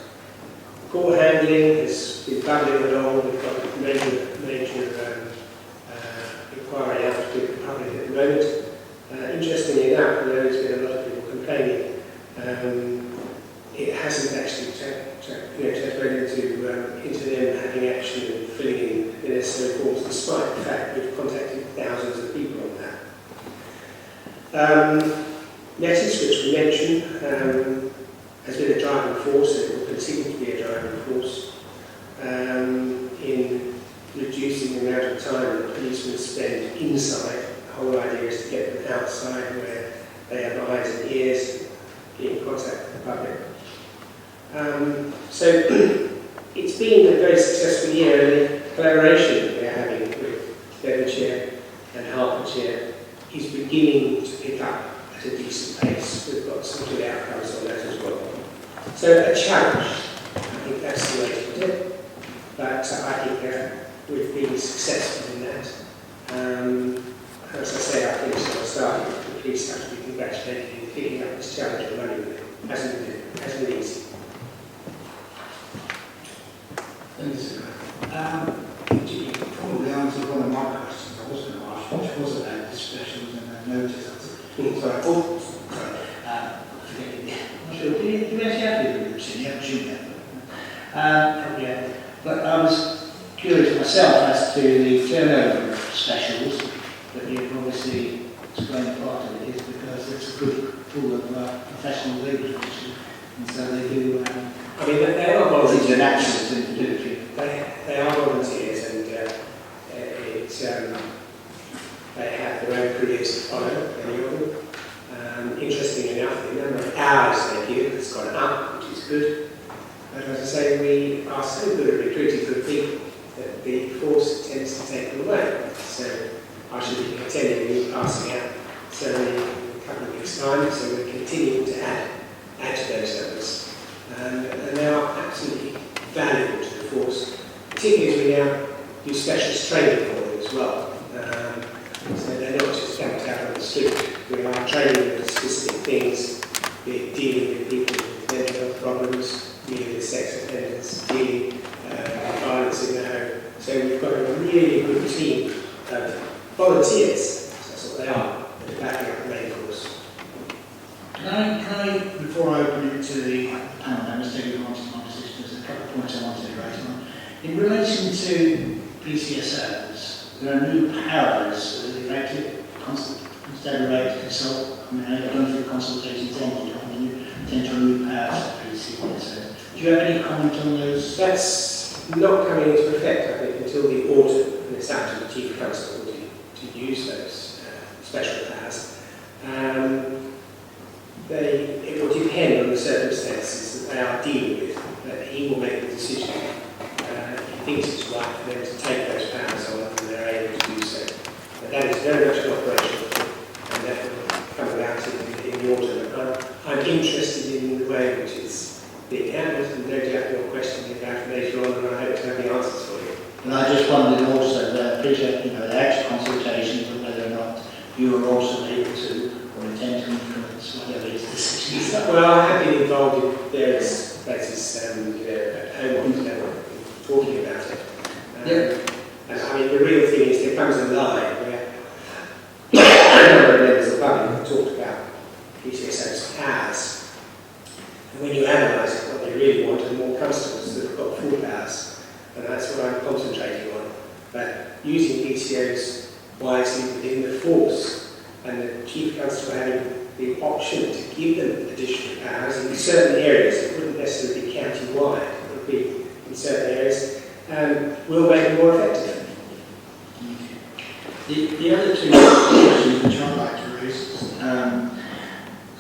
Call handling has been bubbling along. We've got a major inquiry out to the public at the moment. Interestingly enough, although there's been a lot of people complaining, it hasn't actually translated into them having action and filling in the necessary forms, despite the fact that we've contacted thousands of people on that. Netters, which we mentioned, has been a driving force, and it will continue to be a driving force in reducing the amount of time that policemen spend inside. The whole idea is to get them outside where they have eyes and ears, get in contact with the public. So it's been a very successful year, and the collaboration we're having with Devonshire and Hertfordshire is beginning to pick up at a decent pace. We've got some good outcomes on that as well. So a challenge, I think that's the way to put it, but I think we've been successful in that. As I say, I think when I started, the police have to be congratulated in picking up this challenge and running with it. Hasn't been easy. You probably answered one of my questions I was going to ask, which was about the specials and the notice. Sorry, forget it. I'm not sure. Do you actually have to do it? You haven't seen that. Probably haven't. But I was curious myself as to the turnover of specials, but you've obviously explained part of it is because it's a good pool of professional leaders, and so they do. I mean, they are volunteers. It's a natural thing to do. They are volunteers, and they have their own careers to follow, many of them. Interestingly enough, the number of hours they give has gone up, which is good. But as I say, we are so good at recruiting good people that the force tends to take them away. So I should be attending a new passing out ceremony in a couple of weeks' time, so we're continuing to add to those numbers. And they are absolutely valuable to the force, particularly as we now do specialist training for them as well. So they're not just dumped out on the street. We are training them for specific things, be it dealing with people with mental health problems, dealing with sex offenders, dealing with violence in the home. So we've got a really good team of volunteers, that's what they are, that are backing up the main course. Can I, before I open it to the panel members, take advantage of my position, there's a couple of points I wanted to raise on. In relation to PCSOs, there are new powers that are elected, instead of right to consult. I mean, I don't know if the consultation's ended on the potential new powers for PCSOs. Do you have any comment on those? That's not coming into effect, I think, until the autumn, and it's out to the Chief Constable to use those special powers. It will depend on the circumstances that they are dealing with, but he will make the decision. He thinks it's right for them to take those powers on and they're able to do so. But that is very much an operational thing, and that will come about in the autumn. I'm interested in the way in which it's being handled, and no doubt your question about later on, and I hope to have the answers for you. And I just wondered also, I appreciate the actual consultations, but whether or not you are also able to, or intend to influence whatever his decisions are. Well, I have been involved in various places at home on level, talking about it. And I mean, the real thing is there comes a line where a number of members of the public have talked about PCSO's powers. And when you analyse it, what they really want are more constables that have got full powers. And that's what I'm concentrating on. But using PCOs wisely within the force, and the Chief Constable having the option to give them additional powers in certain areas. It wouldn't necessarily be county-wide, it would be in certain areas, will make them more effective. The other two questions which I'd like to raise, and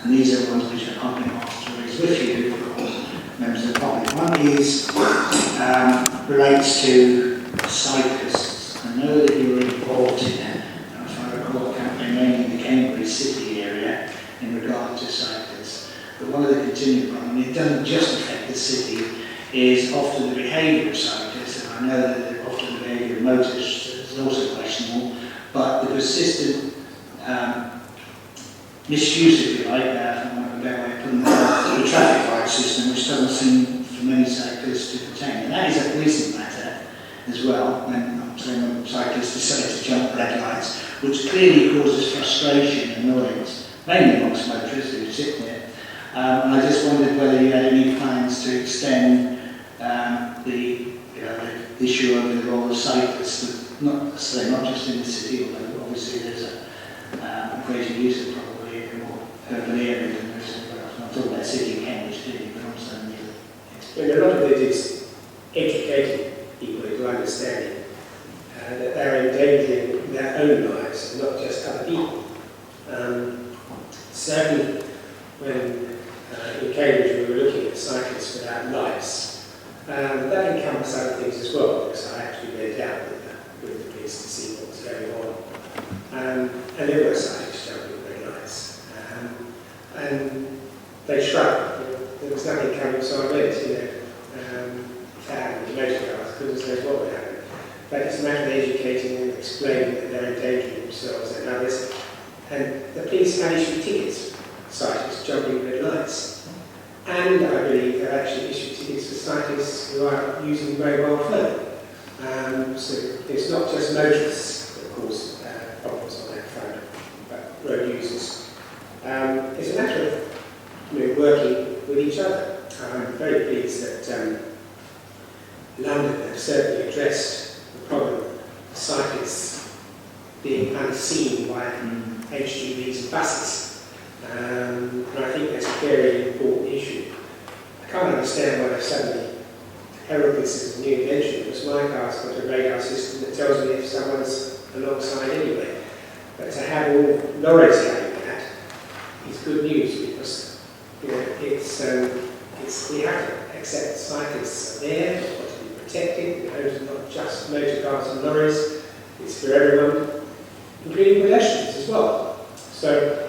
these are ones which I can't be asked to raise with you, or members of the public. One is, relates to cyclists. I know that you were involved in, if I recall, a campaign mainly in the Cambridge city area in regard to cyclists. But one of the continuing problems, it doesn't just affect the city, is often the behaviour of cyclists, and I know that often the behaviour of motorists is also questionable, but the persistent misuse, if you like, from a better way of putting it, the traffic light system, which doesn't seem for many cyclists to pertain. And that is a policing matter as well, when I'm saying when cyclists decide to jump red lights, which clearly causes frustration and annoyance, mainly amongst motorists who sit there. And I just wondered whether you had any plans to extend the issue of the role of cyclists, not just in the city, although obviously there's a greater use of probably in more urban areas than there is anywhere else. I'm talking about city and Cambridge clearly, but also in the And a lot of it is educating people into understanding that they're endangering their own lives and not just other people. Certainly, when in Cambridge we were looking at cyclists without lights, that encompassed other things as well, because I actually went out with the police to see what was going on. And there were cyclists jumping red lights. And they shrugged. There was nothing coming, so I went, tag and motor cars, goodness knows what would happen. But it's a matter of educating and explaining that they're endangering themselves and others. And the police had issued tickets, cyclists jumping red lights. And I believe there are actually issues for cyclists who are using mobile phone. So it's not just motorists that cause problems on that front, but road users. It's a matter of working with each other. I'm very pleased that London have certainly addressed the problem of cyclists being unseen by HGVs and buses. And I think that's a very important issue. I can't understand why they've suddenly heralded this as a new invention, because my car's got a radar system that tells me if someone's alongside anyway. But to have all lorries having that is good news, because we have to accept cyclists are there, they've got to be protected. The roads are not just motor cars and lorries, it's for everyone, including pedestrians as well. So,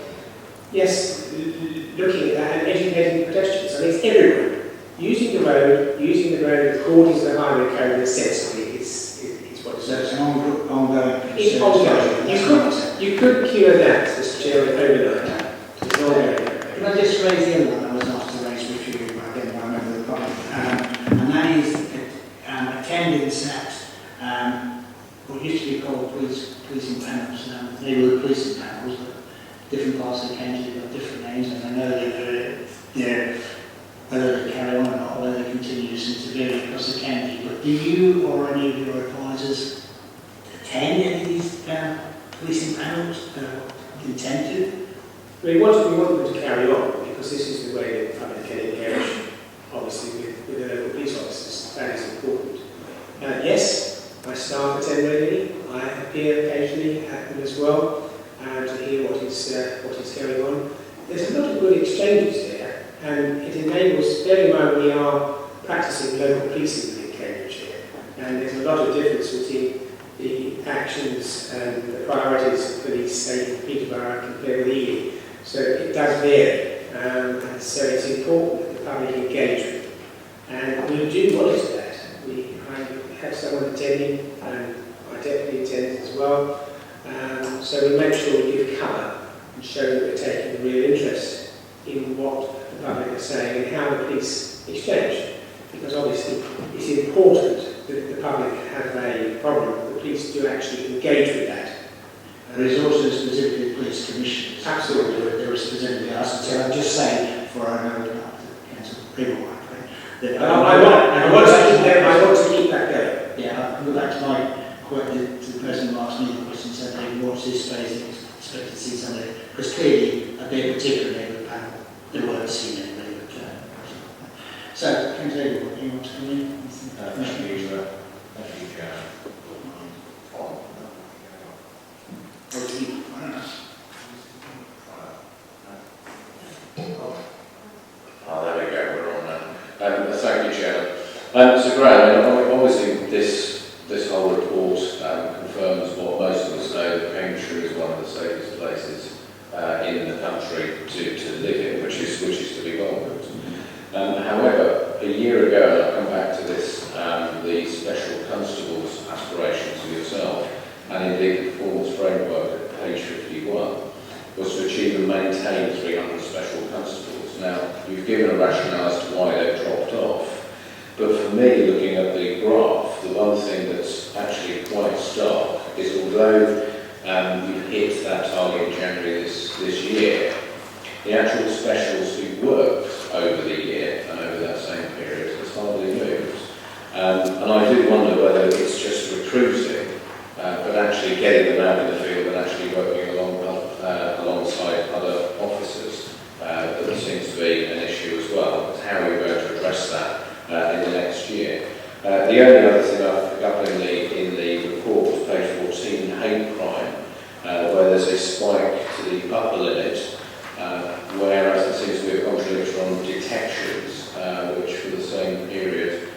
yes, looking at that and educating pedestrians, I mean, it's everyone. Using the road according to the highway code and sensibly is what it's So it's an ongoing concern. It's ongoing. You couldn't cure that, Mr. Chairman, overnight. It's ongoing. Can I just raise the other one I was asked to raise with you again by a member of the Parliament? And that is attendance at what used to be called policing panels. They were policing panels, but different parts of the country have got different names, and I know that whether they carry on or not, whether they continue since the vary across the county. But do you or any of your advisors attend any of these policing panels? Intend to? We want them to carry on, because this is the way that public can engage, obviously, with the local police officers. That is important. Yes, my staff attend regularly. I appear occasionally at them as well to hear what is going on. There's a lot of good exchanges there, and it enables, bearing in mind we are practicing local policing within Cambridgeshire, and there's a lot of difference between the actions and the priorities of police, say, in Peterborough compared with Ely. So it does vary, and so it's important that the public engage with them. And we do monitor that. I have someone attending, and my deputy attends as well. So we make sure we give cover and show that we're taking a real interest in what the public are saying and how the police exchange. Because obviously it's important that the public have a problem, the police do actually engage with that. There is also specifically police commissioners. Absolutely. There is specifically us. So I'm just saying, for our own council, people like that. I want to keep that going. Yeah, I'll go back to my question to the person who asked me the question, said they watch this space and expect to see somebody. Because clearly, a bit particularly with the panel, they weren't seeing anybody. So, Councillor Abel, you want to come in? Thank you, Chair. Oh, there we go, we're on now. Thank you, Chair. So, Graham, obviously this whole report confirms what most of us know, that Cambridgeshire is one of the safest places in the country to live in, which is to be welcomed. However, a year ago, and I'll come back to this, the Special Constable's aspirations for yourself, and indeed the performance framework at page 51, was to achieve and maintain 300 Special Constables. Now, you've given a rationale as to why they've dropped off, but for me, looking at the graph, the one thing that's actually quite stark is although you've hit that target in January this year, the actual specials who worked over the year and over that same period has hardly moved. And I do wonder whether it's just recruiting, but actually getting them out in the field and actually working alongside other officers that seems to be an issue as well. But how are we going to address that in the next year? The only other thing I've picked up in the report, page 14, hate crime, where there's a spike to the upper limit, whereas there seems to be a contradiction on detections, which for the same period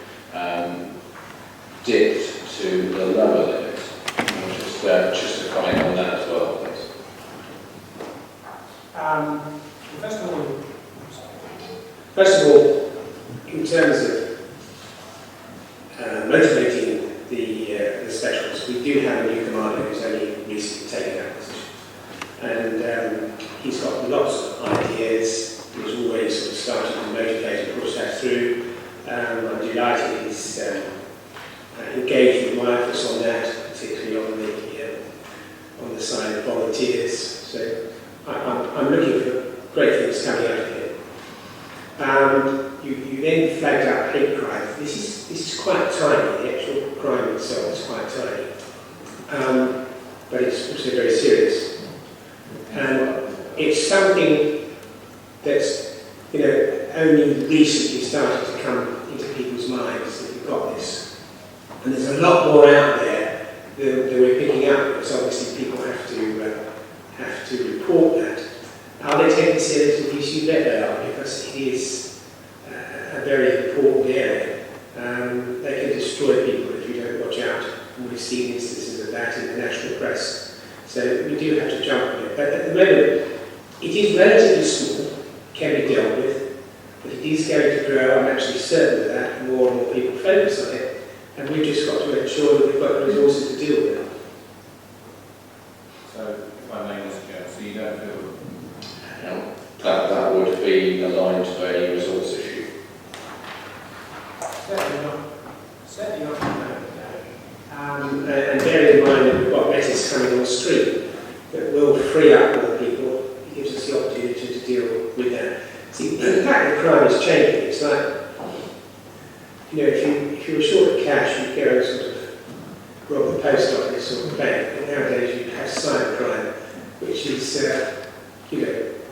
dipped to the lower limit. Just a comment on that as well, please. First of all, in terms of motivating the specials, we do have a new commander who's only recently taken that position. And he's got lots of ideas. He's always sort of started to motivate through. I'm delighted he's engaged with my office on that, particularly on the side of volunteers. So I'm looking for great things coming out of it. You then flagged up hate crime. This is quite tiny. The actual crime itself is quite tiny, but it's also very serious. And it's something that's only recently started to come into people's minds that we've got this. And there's a lot more out there that we're picking up, because obviously people have to report that. Are they taken seriously? You bet they are, because it is a very important area. They can destroy people if you don't watch out. And we've seen instances of that in the national press. So we do have to jump on it. But at the moment, it is relatively small, can be dealt with, but it is going to grow. I'm actually certain of that. More and more people focus on it, and we've just got to ensure that we've got the resources to deal with it. So, if I may, Mr. Chair, so you don't feel that would be aligned to any resource issue. Certainly not. And bear in mind that we've got letters coming on the street that will free up more people. It gives us the opportunity to deal with that. See, the fact that crime is changing, it's like, if you were short of cash, you'd go and sort of rob the post office or the bank. And nowadays you have cybercrime, which is,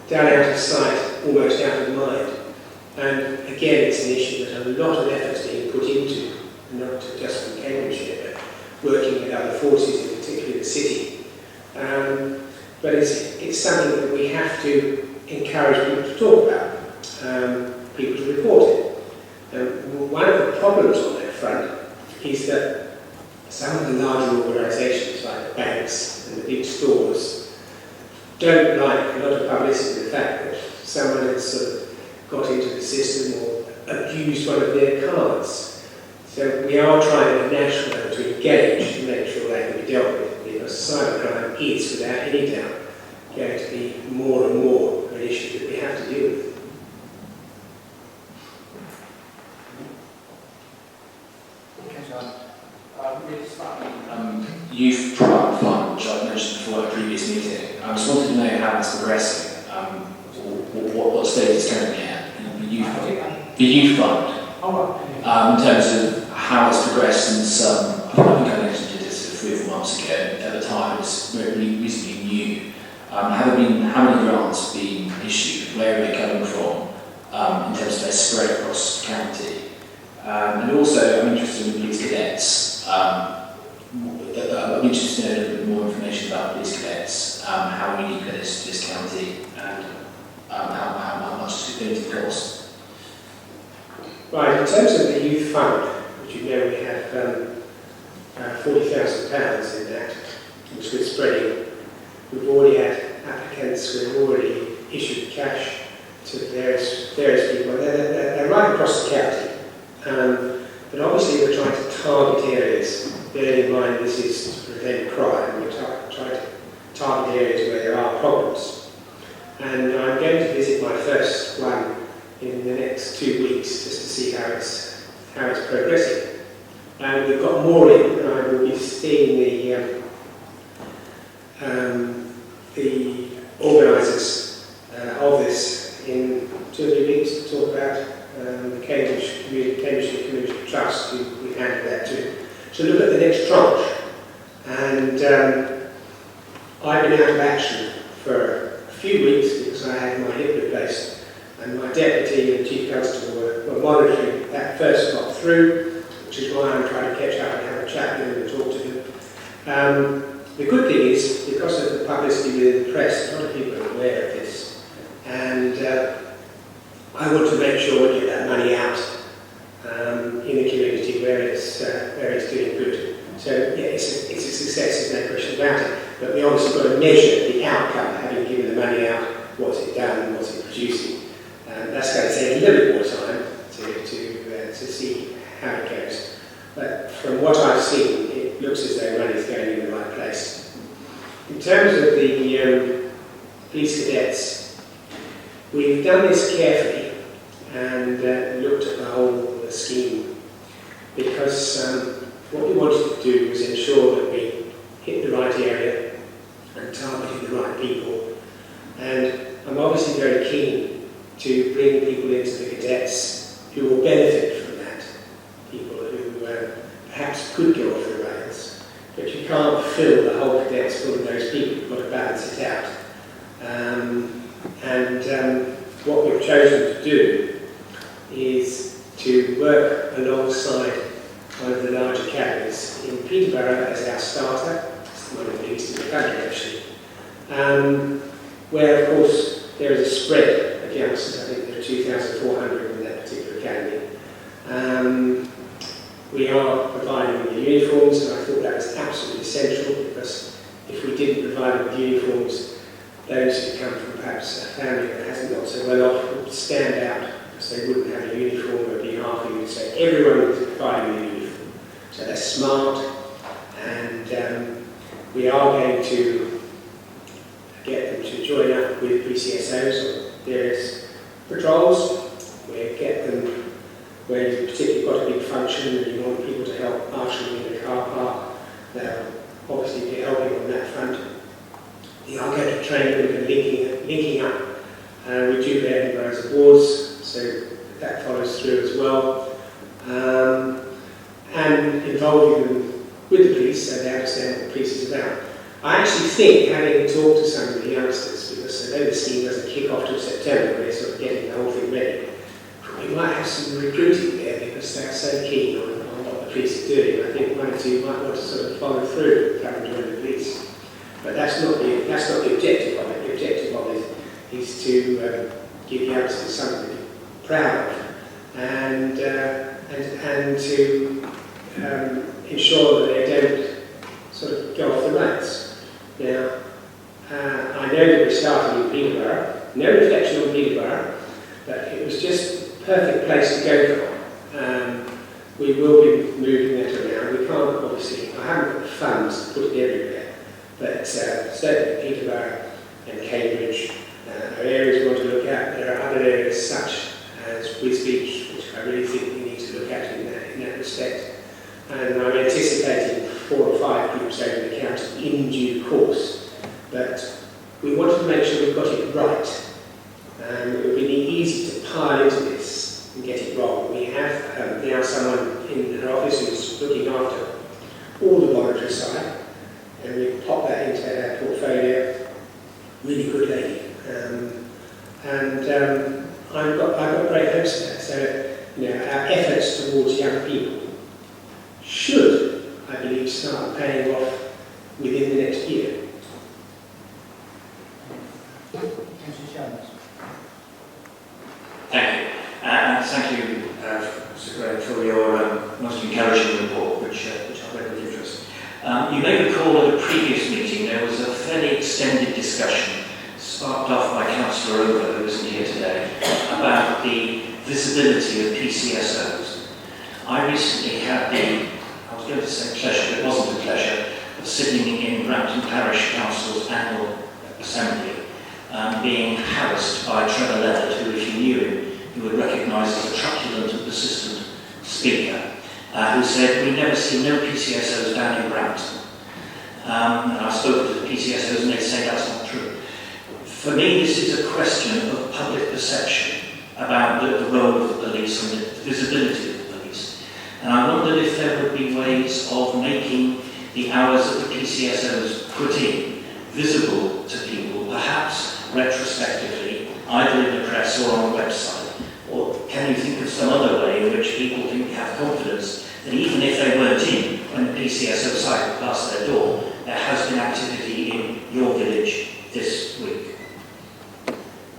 down out of sight, almost out of mind. And again, it's an issue that a lot of effort's being put into, not just from Cambridgeshire, but working with other forces, in particular the city. But it's something that we have to encourage people to talk about, people to report it. One of the problems on that front is that some of the larger organisations, like the banks and the big stores, don't like a lot of publicity, the fact that someone has sort of got into the system or abused one of their cards. So we are trying at a national level to engage to make sure they can be dealt with, because cybercrime is, without any doubt, going to be more and more an issue that we have to deal with. Youth Product Fund, which I mentioned before at a previous meeting. I just wanted to know how it's progressing, or what stage it's currently at. The Youth Fund, in terms of how it's progressed since, I think I mentioned it 3 or 4 months ago. At the time, it was very reasonably new. How many grants been issued? Where are they coming from? In terms of their spread across the county? And also, I'm interested in police cadets. I'm interested in a little bit more information about police cadets, how unique that is to this county, and how much it's going to cost. Right, in terms of the Youth Fund, which we have £40,000 in that, which we're spreading. We've already had applicants, we've already issued cash to various people. They're right across the county. But obviously we're trying to target areas. Bearing in mind this is to prevent crime, we're trying to target areas where there are problems. And I'm going to visit my first one in the next 2 weeks just to see how it's progressing. And we've got more in, and I will be seeing the organisers of this in 2 or 3 weeks to talk about the Cambridgeshire Community Trust, who we handed that to look at the next tranche. And I've been out of action for a few weeks because I had my hip replaced, and my deputy and chief constable were monitoring that first got through, which is why I'm trying to catch up and have a chat with them and talk to them. The good thing is, because of the publicity within the press, a lot of people are aware of this, and I want to make sure we get that money out in the community where it's doing good. So yeah, it's a success, there's no question about it. But we obviously got to measure the outcome, having given the money out, what's it done and what's it producing. That's going to take a little bit more time to see how it goes. But from what I've seen, it looks as though money's going in the right place. In terms of the police cadets, we've done this carefully, and looked at the whole scheme, because what we wanted to do was ensure that we hit the right area and targeted the right people. And I'm obviously very keen to bring people into the cadets who will benefit from that, people who perhaps could go off the rails, but you can't fill the whole cadets full of those people. You've got to balance it out. What we've chosen to do is to work alongside one of the large academies in Peterborough as our starter. It's one of the biggest in the country, actually. Where, of course, there is a spread of youngsters. I think there are 2,400 in that particular academy. We are providing them with uniforms, and I thought that was absolutely essential, because if we didn't provide them with uniforms, those who come from perhaps a family that hasn't got so well off would stand out, because they wouldn't have a uniform. There would be half of you would say everyone is providing a uniform. So they're smart, and we are going to get them to join up with PCSOs on various patrols. We get them where you've particularly got a big function and you want people to help marshalling in the car park. They'll obviously be helping on that front. We are going to train them and linking up. We do their Edinburgh's awards, so that follows through as well. And involving them with the police so they understand what the police is about. I actually think, having talked to some of the youngsters, because I know the scheme doesn't kick off till September, we're sort of getting the whole thing ready, we might have some recruiting there because they're so keen on what the police are doing. I think one or two might want to sort of follow through and come and join the police. But that's not the objective of it. The objective of it is to give youngsters something to be proud of, and to ensure that they don't sort of go off the rails. Now, I know that we're starting in Peterborough. No reflection on Peterborough, but it was just the perfect place to go from. We will be moving that around. We can't, obviously, I haven't got the funds to put it everywhere, but certainly Peterborough and Cambridge are areas we want to look at. There are other areas such as Wiz Beach, which I really think we need to look at in that respect. And I'm anticipating 4 or 5 groups over the county in due course. But we wanted to make sure we got it right. It would be easy to pile into this and get it wrong. We have now someone in her office who's looking after all the voluntary side, and we pop that into our portfolio. Really good lady. I've got great hopes for that. So, our efforts towards young people should, I believe, start paying off within the next year. Thank you. And thank you, Mr. Gray, for your most encouraging report, which I read with interest. You may recall at a previous meeting there was a fairly extended discussion sparked off by Councillor Over, who isn't here today, about the visibility of PCSOs. I recently had I was going to say pleasure, but it wasn't a pleasure, of sitting in Brampton Parish Council's annual assembly, being harassed by Trevor Levitt, who, if you knew him, you would recognise as a truculent and persistent speaker, who said, "We never see no PCSOs down in Brampton." And I've spoken to the PCSOs and they say that's not true. For me, this is a question of public perception about the role of the police and the visibility of the police. And I wondered if there would be ways of making the hours that the PCSOs put in visible to people, perhaps retrospectively, either in the press or on the website. Or can you think of some other way in which people can have confidence that even if they weren't in when the PCSO cycled past their door, there has been activity in your village this week?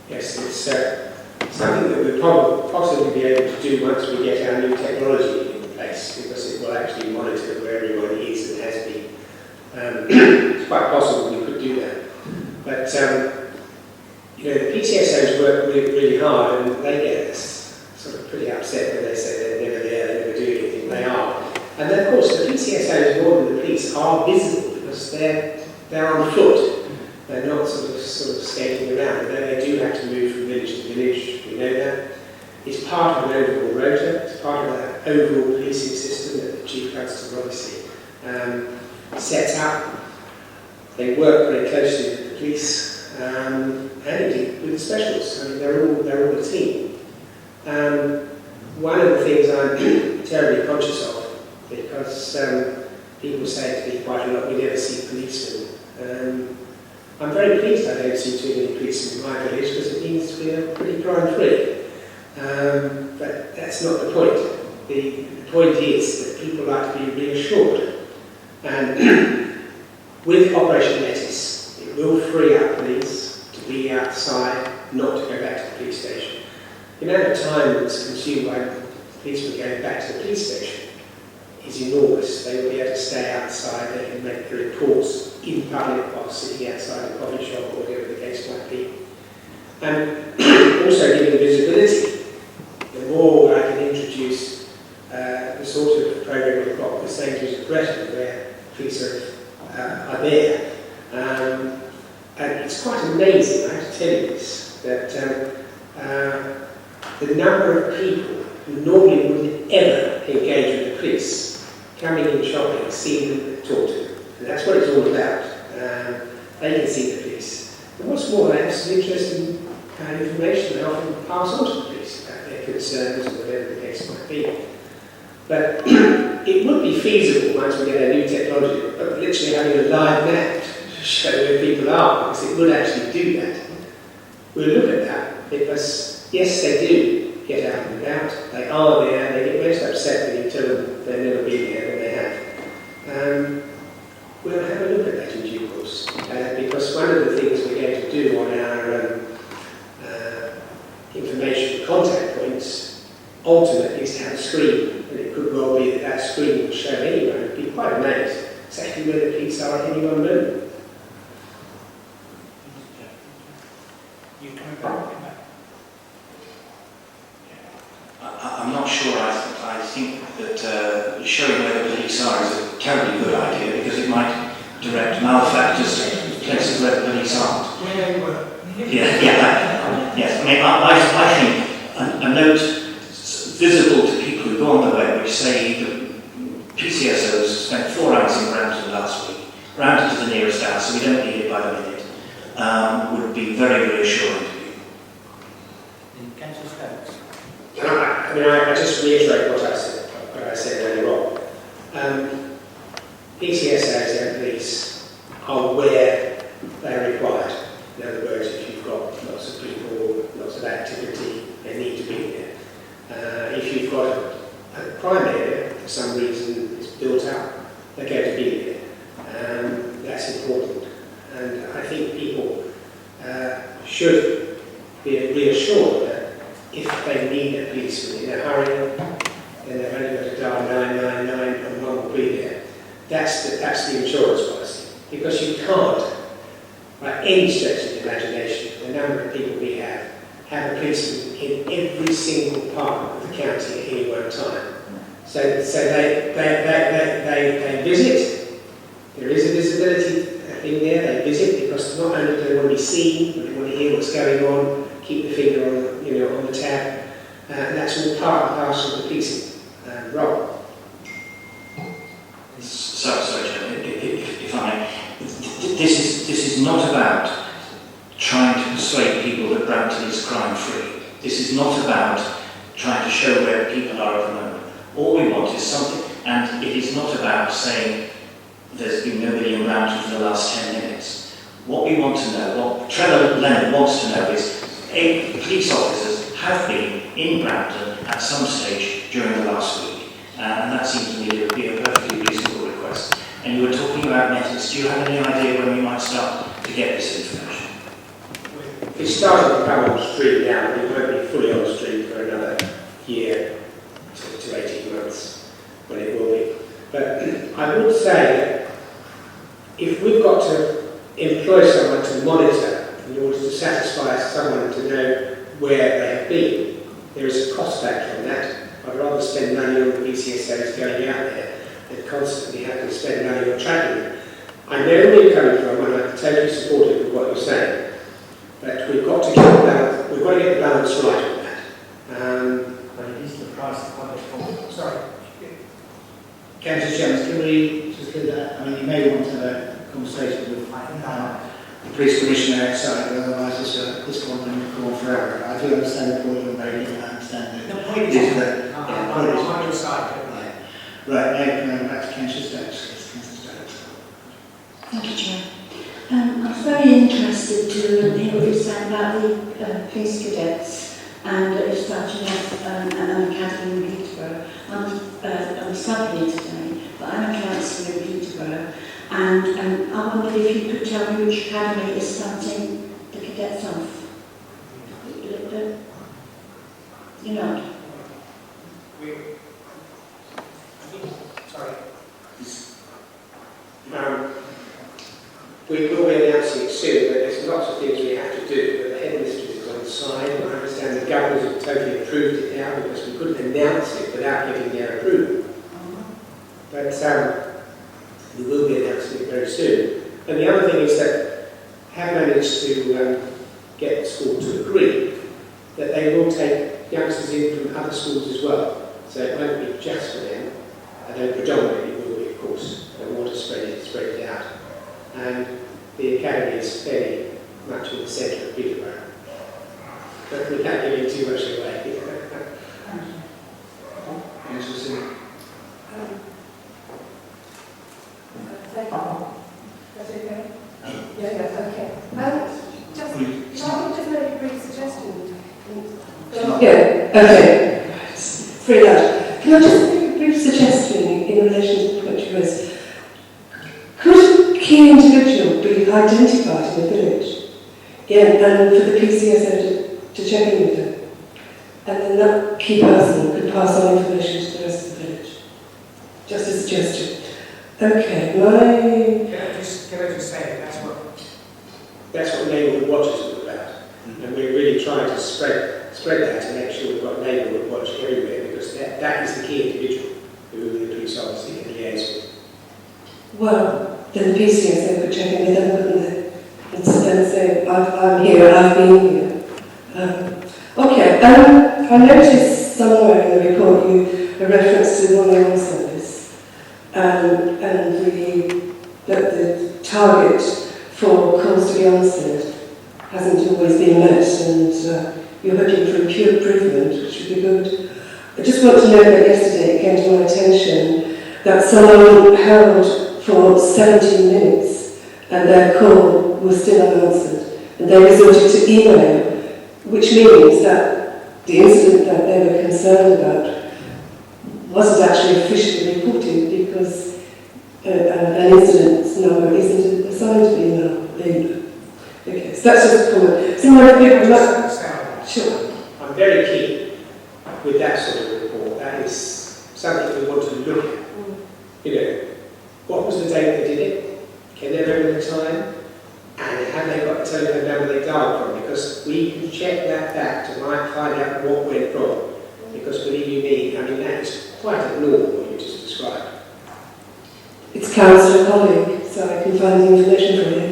Yes, it's something that we'll possibly be able to do once we get our new technology in place, because it will actually monitor where everyone is and has been. It's quite possible we could do that. But the PCSOs work really hard, and they get sort of pretty upset when they say they're never there, they never do anything. They are. And then, of course, the PCSOs more than the police are visible because they're on foot. They're not sort of skating around. They do have to move from village to village. We know that. It's part of an overall rota, it's part of that overall policing system that the Chief Constable obviously sets up. They work very closely with the police and indeed with the specialists. I mean, they're all a team. One of the things I'm terribly conscious of, because people say to me quite a lot, we never see policemen. I'm very pleased I don't see too many policemen in my village because it means we're pretty crime-free. But that's not the point. The point is that people like to be reassured. And with Operation Lettuce, it will free up police to be outside, not to go back to the police station. The amount of time that's consumed by policemen going back to the police station is enormous. They will be able to stay outside, they can make the reports in public while sitting outside a coffee shop or whatever the case might be. And also giving visibility. The more I can introduce the sort of program we've got with St. John's of Breton, where police are there. And it's quite amazing, I have to tell you this, that the number of people who normally wouldn't ever engage with the police, coming in shopping, seeing them, talk to them. And that's what it's all about. They can see the police. And what's more, they have some interesting information they often pass on to the police about their concerns or whatever the case might be. But it would be feasible once we get a new technology, but literally having a live map to show where people are, because it would actually do that. We'll look at that because, yes, they do get out and about. They are there. They get most upset when you tell them they've never been there, and they have. We'll have a look at that in due course, because one of the things we're going to do on our information contact points ultimately is to have a screen. And it could well be that that screen will show anyone. You'd be quite amazed exactly where the police are at any one moment. You coming back? I'm not sure. I think that showing where the police are is a terribly good idea because it might direct malefactors to places where the police aren't. Where they were. Yes. I mean, I think a note visible to people who go on the web which say the PCSOs spent 4 hours in Brampton last week, rounded to the nearest house, so we don't need it by the minute, would be very reassuring to you. Councillor Stokes. I just reiterate what I said earlier on. PCSOs and police are where they're required. In other words, if you've got lots of people, lots of activity, they need to be there. If you've got a crime area, for some reason it's built up, they're going to be there. That's important. And I think people should be reassured that if they need a policeman in a hurry, then they've only got to dial 999 and one will be there. That's the insurance policy. Because you can't, by any stretch of the imagination, the number of people we have a policeman in every single part of the county at any one time. So they visit. There is a visibility thing there. They visit because not only do they want to be seen, but they want to hear what's going on, keep the finger on the tab. And that's all part and parcel of the policing role. Sorry, Chair, if I may. This is not about trying to persuade people that Brampton is crime-free. This is not about trying to show where people are at the moment. All we want is something, and it is not about saying there's been nobody in Brampton for the last 10 minutes. What we want to know, what Trevor Leonard wants to know is, police officers have been in Brampton at some stage during the last week. And that seems to me to be a perfectly reasonable request. And you were talking about methods. Do you have any idea when we might start to get this information? It's starting to come on the street now, but it won't be fully on the street for another year to 18 months when it will be. But I would say that if we've got to employ someone to monitor in order to satisfy someone to know where they have been, there is a cost factor on that. I'd rather spend money on the PCSOs going out there than constantly having to spend money on tracking them. I know where you're coming from, and I'm totally supportive of what you're saying, but we've got to get the balance right on that. Sorry. Councillor Jones, can we just do that? I mean, you may want to have a conversation with the police commissioner outside, but otherwise this one will go on forever. I do understand the point you're making, I understand that. The point is that on your side. Right, now back to Councillor Stokes. Thank you, Chair. I was very interested to hear what you said about the police cadets and you're starting off an academy in Peterborough. I'm studying here today, but I'm a counsellor in Peterborough, and I wondered if you could tell me which academy is starting the cadets off. You know? Sorry. We will be announcing it soon, but there's lots of things we have to do. But the headmistress is on side, and I understand the governors have totally approved it now because we couldn't announce it without getting their approval. But we will be announcing it very soon. And the other thing is that I have managed to get the school to agree that they will take youngsters in from other schools as well. So it won't be just for them, although predominantly it will be, of course. They want to spread it out. And the academy is fairly much in the centre of Peterborough. But without giving too much away. That's okay? Yeah, okay. Just, can I just make a brief suggestion? Yeah, okay. Free lunch. Can I just make a brief suggestion in relation to the point you raised? Could a key individual be identified in the village? Yeah, and for the PCSO to check in with them? And then that key person could pass on information to the rest of the village? Just a suggestion. Okay, Can I just say that's what Neighbourhood Watch is all about. And we're really trying to spread that to make sure we've got Neighbourhood Watch everywhere, because that is the key individual who the police officer can liaise with. Well, then the PCSO could check in with them, wouldn't they? And say, I'm here, I've been here. Okay, I noticed somewhere in the report a reference to 101 service, and that the target for calls to be answered hasn't always been met, and you're hoping for improvement, which would be good. I just want to know that yesterday it came to my attention that someone held for 17 minutes and their call was still unanswered, and they resorted to email, which means that the incident that they were concerned about wasn't actually officially reported because an incident number isn't assigned to email. Okay, so that's just a comment. Sure. I'm very keen with that sort of report. That is something we want to look at. You know, what was the date they did it? Can they remember the time? And have they got the telephone number they dialed from? Because we can check that back to find out what went wrong. Because believe you me, I mean, that is quite abnormal what you just described. It's counsellor colleague, so I can find the information from you.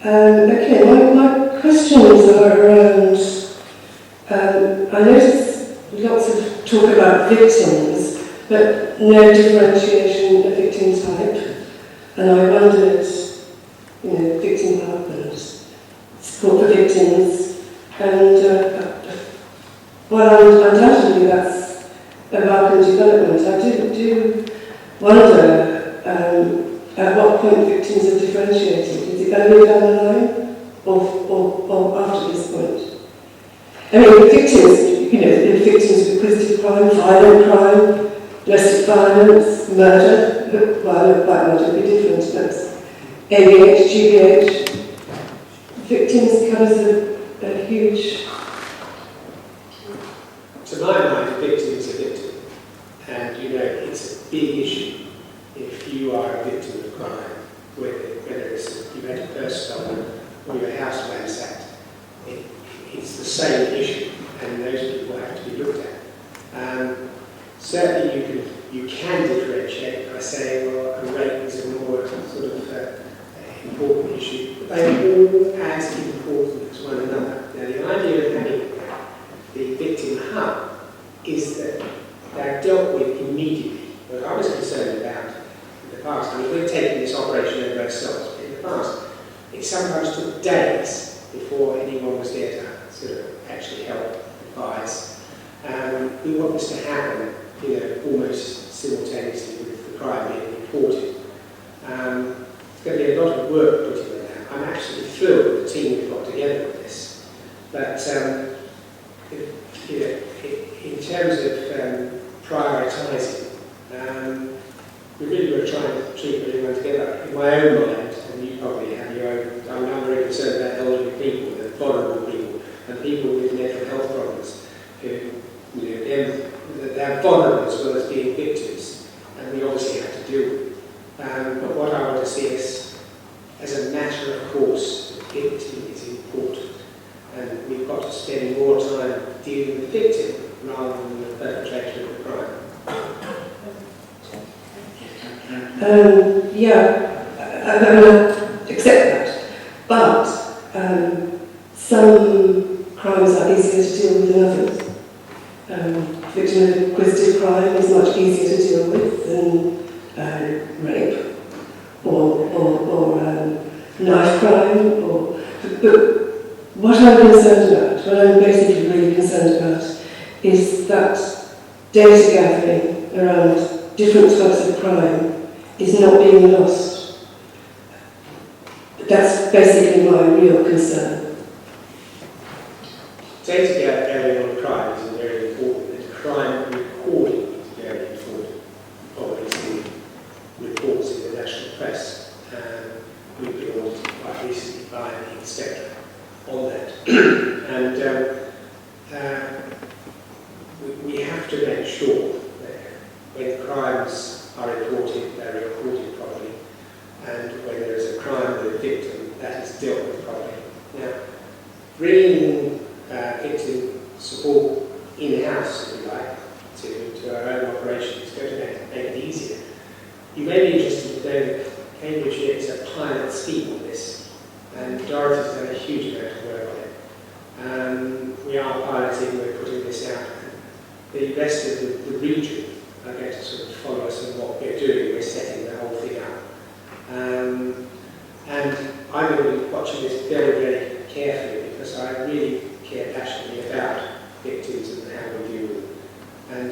Okay, my questions are around, I noticed lots of talk about victims, but no differentiation of victim type. And I wondered, victim partners, support for victims, and undoubtedly that's a welcome development. I do wonder at what point victims are differentiated. Is it only down the line or after this point? I mean, victims, victims of acquisitive crime, violent crime, domestic violence, murder, violent murder would be different. That's ABH, GBH. Victims covers a huge... To my mind, a victim is a victim. And, it's a big issue if you are a victim of crime, whether you've had a purse stolen or your house ransacked. It's the same issue, and those people have to be looked at. Certainly you can differentiate by saying, well, a rape is a more sort of important issue, but they are all as important as one another. Now, the idea of having the victim hub is that we want this to happen, almost simultaneously with the crime being reported. It's going to be a lot of work put into that. I'm absolutely thrilled with the team we've got together with this. But in terms of prioritising, we really were trying to treat everyone together. In my own mind, and you probably have your own, I'm very concerned about elderly people, and vulnerable people, and people with mental health problems who, they're vulnerable as well as being victims, and we obviously have to deal with it. But what I want to see is, as a matter of course, the victim is important, and we've got to spend more time dealing with the victim rather than the perpetrator of the crime. I will accept that, but some crimes are easier to deal with than others. Victim of acquisitive crime is much easier to deal with than rape or knife crime. But what I'm concerned about, what I'm basically really concerned about, is that data gathering around different types of crime is not being lost. That's basically my real concern. Data gathering on crime is very important, and crime recording is very important. Obviously, reports in the national press. We've been audited quite recently by the inspector on that. And we have to make sure that when crimes are reported, they're reported properly, and when there is a crime with a victim, that is dealt with properly. Now, bringing victim support in-house, if you like, to our own operation is going to make it easier. You may be interested to know that Cambridgeshire is a pilot scheme on this, and Dorothy's done a huge amount of work on it. We are piloting, we're putting this out. The rest of the region are going to sort of follow us on what we're doing. We're setting the whole thing up. And I'm going to be watching this very, very carefully because I really care passionately about victims and how we deal with them. And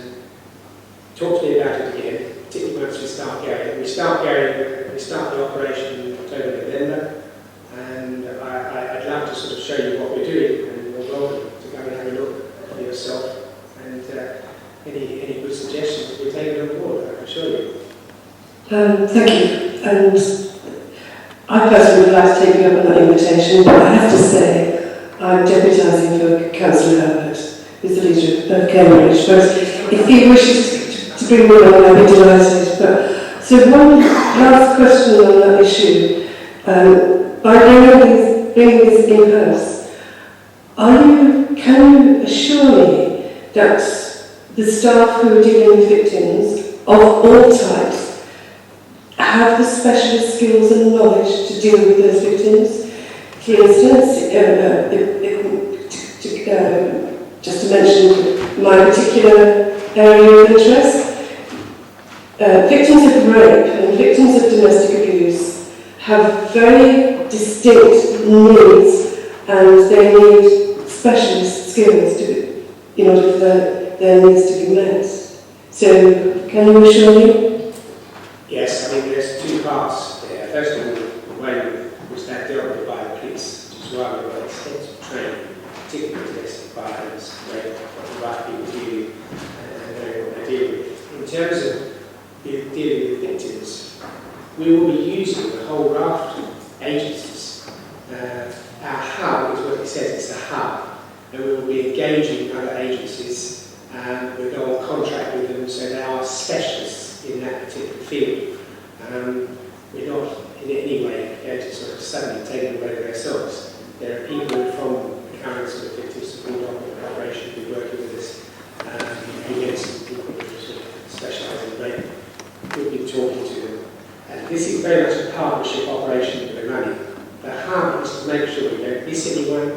talk to me about it again, particularly once we start going. We start the operation in October, November, and I'd love to sort of show you what we're doing, and you're welcome to go and have a look for yourself. And any good suggestions, we'll take it on board, I can assure you. Thank you. And I personally would like to take you up on that invitation, but I have to say I'm deputising for Councillor Herbert, who's the leader of Cambridge. But if he wishes to bring me along, I'd be delighted. But so one last question on that issue. By bringing this in-house, can you assure me that the staff who are dealing with victims of all types have the specialist skills and knowledge to deal with those victims? For instance, just to mention my particular area of interest, victims of rape and victims of domestic abuse have very distinct needs, and they need specialist skills in order for their needs to be met. So, can you assure me? Yes, I mean there's two parts there. First of all, the way which that dealt with by the police, which is why we've got extensive training, particularly domestic violence, what the right people do and knowing what they deal with. In terms of dealing with victims, we will be using a whole raft of agencies. Our hub is what it says, it's a hub, and we will be engaging other agencies, and we'll go on contract with them so they are specialists in that particular field. We're not in any way going to sort of suddenly take them over ourselves. There are people from the current sort of victim support operation who are working with us, against people who sort of specialise in rape. We'll be talking to them. And this is very much a partnership operation that we're running. The hub is to make sure we don't miss anyone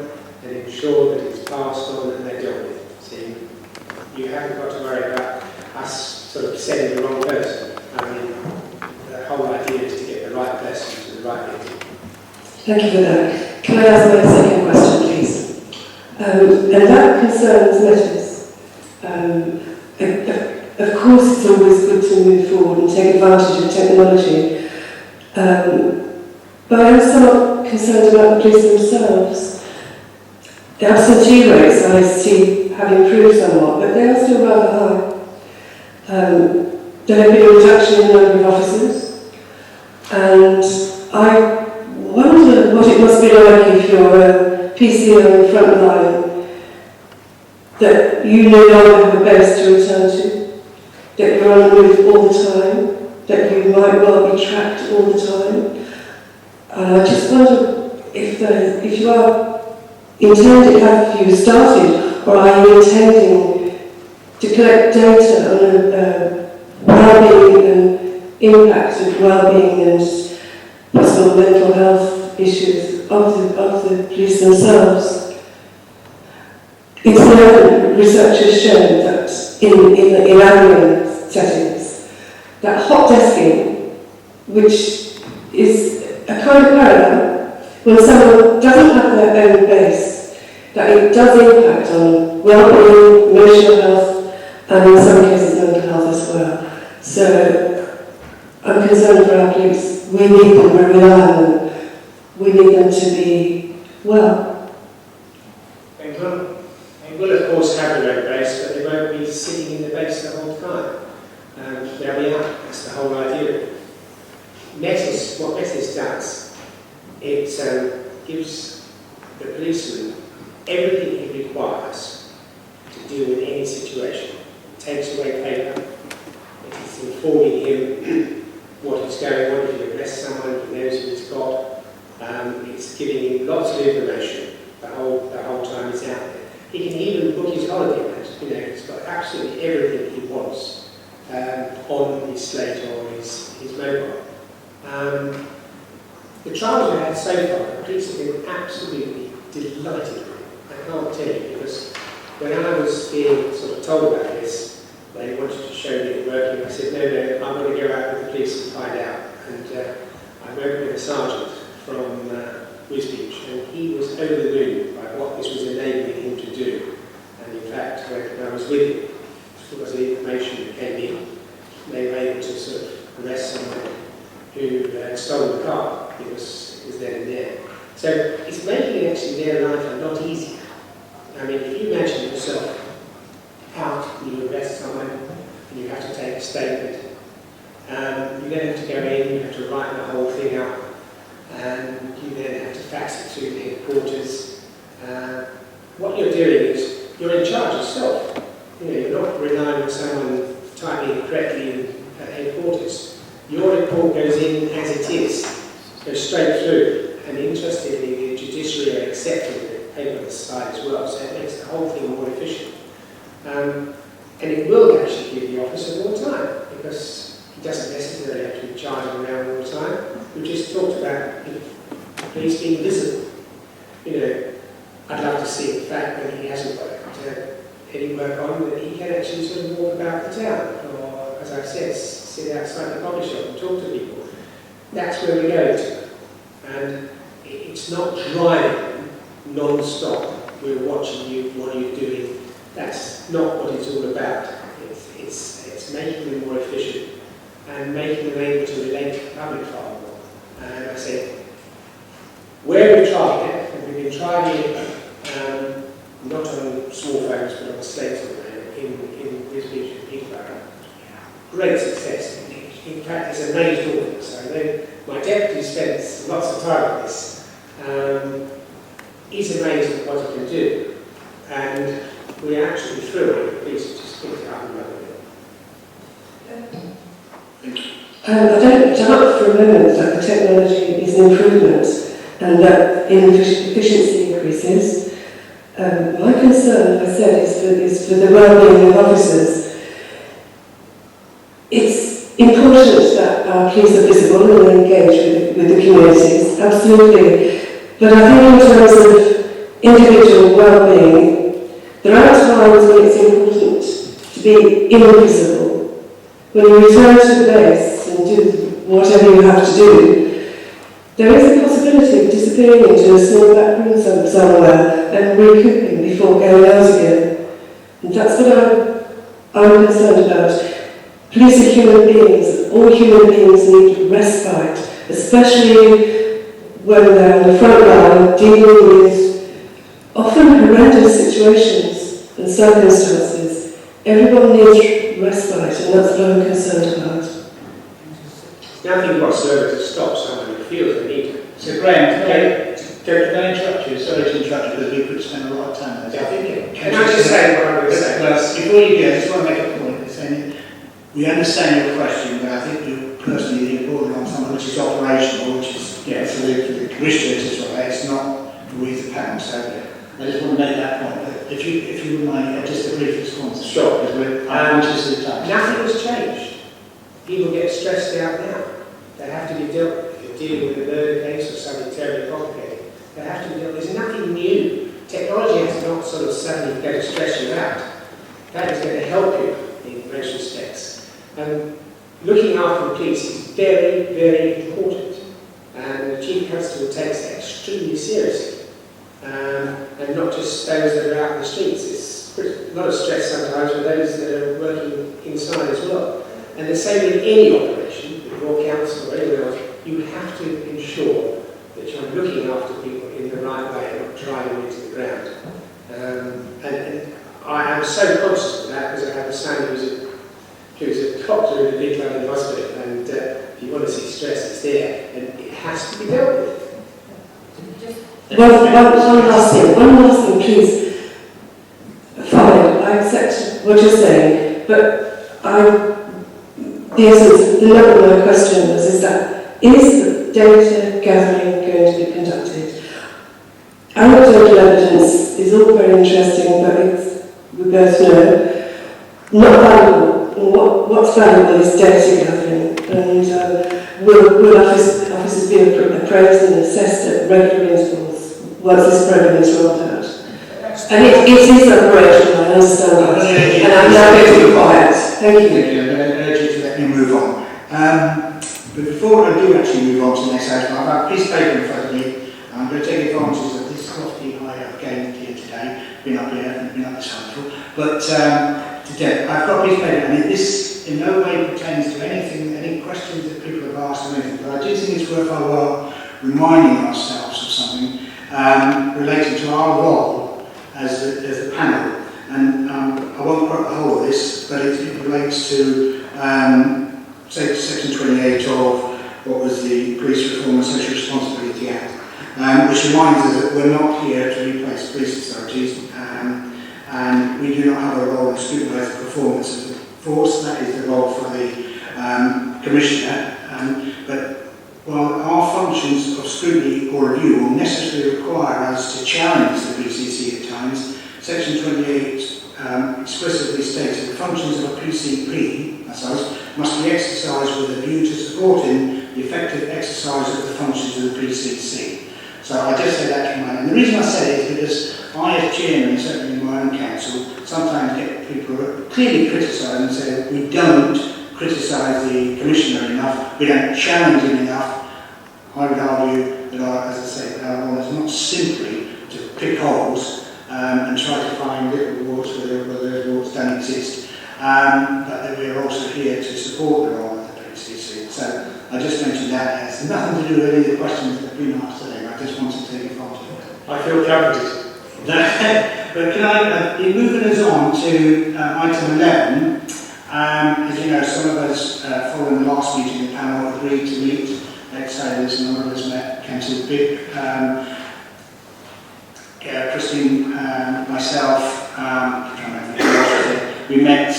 and ensure that it's passed on and they're dealt with. So you haven't got to worry about us sort of sending the wrong person. I mean, the whole idea is to get the right person to the right victim. Thank you for that. Can I ask my second question, please? And that concerns Metis. of course it's always good to move forward and take advantage of technology, but I'm somewhat concerned about the police themselves. The absentee rates I see have improved somewhat, but they are still rather high. There have been a reduction in the number of officers, and I wonder what it must be like if you're a PCO in front line, that you no longer have a base to return to, that you're on the move all the time, that you might well be tracked all the time. And I just wonder if you are intended, have you started, or are you intending to collect data on well-being and impact of well-being and possible mental health issues of the police themselves? It's known, research has shown that in admin settings, that hot desking, which is a kind of parallel, when someone doesn't have their own base, that it does impact on well-being, emotional health, and in some cases mental health as well. So I'm concerned for our police. We need them, we rely on them. We need them to be well. They will of course have their own base, but they won't be sitting in the base the whole time. They'll be out. That's the whole idea. Metis, what Metis does, it gives the policeman everything he requires to deal with any situation. It takes away paper. It is informing him what is going on. If he arrests someone, he knows what he's got. It's giving him lots of information the whole time he's out there. He can even book his holiday. He's got absolutely everything he wants on his slate or his mobile. The trials we had so far, the police have been absolutely delighted with it. I can't tell you, because when I was being sort of told about this, they wanted to show me it working. I said, no, I'm going to go out with the police and find out. And I went with a sergeant from Wisbeach, and he was over the moon by what this was enabling him to do. And in fact, when I was with him, because of the information that came in, they were able to sort of arrest someone who had stolen the car. It was then and there. So it's making actually their life a lot easier. I mean, if you imagine yourself out, you arrest someone, and you have to take a statement, you then have to go in, you have to write the whole thing up, and you then have to fax it to the headquarters. What you're doing is you're in charge yourself. You're not relying on someone typing it correctly at headquarters. Your report goes in as it is, goes straight through, and interestingly, the judiciary are accepting the paperless side as well, so it makes the whole thing more efficient. And it will actually give the officer more time, because he doesn't necessarily have to be charging around all the time. We just talked about police being visible. I'd love to see the fact that he hasn't got any work on, that he can actually sort of walk about the town, or, as I said, sit outside the coffee shop and talk to people. That's where we're going to. And it's not driving non-stop. We're watching you, what are you doing? That's not what it's all about. It's making them more efficient and making them able to relate to the public far more. And I say, where we're trying it, and we've been trying it not on small phones but on slates at the moment in Wisbeach and Peterborough. Great success. In fact, it's amazed all of us. I know my deputy spends lots of time on this. He's amazed at what he can do. And we are actually thrilled with the police to just pick it up and run with it. I don't doubt for a moment that the technology is an improvement and that efficiency increases. My concern, as I said, is for the well-being of officers. It's important that our police are visible and engage with the communities, absolutely. But I think in terms of individual well-being, there are times when it's important to be invisible. When you return to the base and do whatever you have to do, there is a possibility of disappearing into a small back room somewhere and recouping before going out again. And that's what I'm concerned about. Police are human beings. All human beings need respite, especially when they're on the front line dealing with often horrendous situations and circumstances. Everyone needs respite, and that's what I'm concerned about. Nothing whatsoever to stop someone who feels the need. So Graham, can I interrupt you? Sorry to interrupt you, because we could spend a lot of time on this. I think, can I just say what I'm going to say? Well, before you do, I just want to make a point. Saying we understand your question, but I think you personally the important on something which is operational, which is for the commissioners as well. It's not for we the panel. So I just want to make that point. But if you would mind, just a brief response. Sure. Because we're conscious of the time. Nothing has changed. People get stressed out now. They have to be dealt with. If you're dealing with a murder case or something terribly complicated, they have to be dealt with. There's nothing new. Technology has not sort of suddenly going to stress you out. That is going to help you in most respects. And looking after the police is very, very important. And the Chief Constable takes that extremely seriously. And not just those that are out in the streets. It's a lot of stress sometimes for those that are working inside as well. And the same in any operation, with your council or anyone else, you have to ensure that you're looking after people in the right way and not driving them into the ground. And I am so conscious of that because I have a son who's a doctor in a big London hospital, and if you want to see stress, it's there, and it has to be dealt with. One last thing, please. Fine, I accept what you're saying, but the essence, the nub of my question was, is the data gathering going to be conducted? Anecdotal evidence is all very interesting, but we both know, not valuable. What's valuable is data gathering, and will officers be appraised and assessed at regular intervals once this programme is rolled out? And it is operational, I understand that, and I'm now going to be quiet. Thank you. Thank you. I'm going to urge you to let me move on. But before I do actually move on to the next item, I've got a piece of paper in front of me. I'm going to take advantage of this lofty height I've gained here today. Been up here, been up this high before. But today, I've got a piece of paper, and this in no way pertains to anything, any questions that people have asked or anything. But I do think it's worthwhile reminding ourselves of something relating to our role as the panel. And I won't quote the whole of this, but it relates to Section 28 of what was the Police Reform and Social Responsibility Act, which reminds us that we're not here to replace police authorities, and we do not have a role in scrutinising the performance of the force. That is the role for the Commissioner. But while our functions of scrutiny or review will necessarily require us to challenge the PCC at times, Section 28 explicitly states that the functions of a PCP, that's us, must be exercised with a view to supporting the effective exercise of the functions of the PCC. So I just say that to mind. And the reason I say it is because I, as chairman, and certainly in my own council, sometimes get people who clearly criticise and say that we don't criticise the Commissioner enough, we don't challenge him enough. I would argue that, as I say, our role is not simply to pick holes and try to find little warts where those warts don't exist, but that we are also here to support the role of the PCC. So I just mentioned that. It has nothing to do with any of the questions that have been asked today. I just wanted to take advantage of it. I feel comforted. But can I, in moving us on to item 11, as you know, some of us, following the last meeting, the panel agreed to meet ex-sailors, and a number of us met Councillor Bick, Christine, myself, we met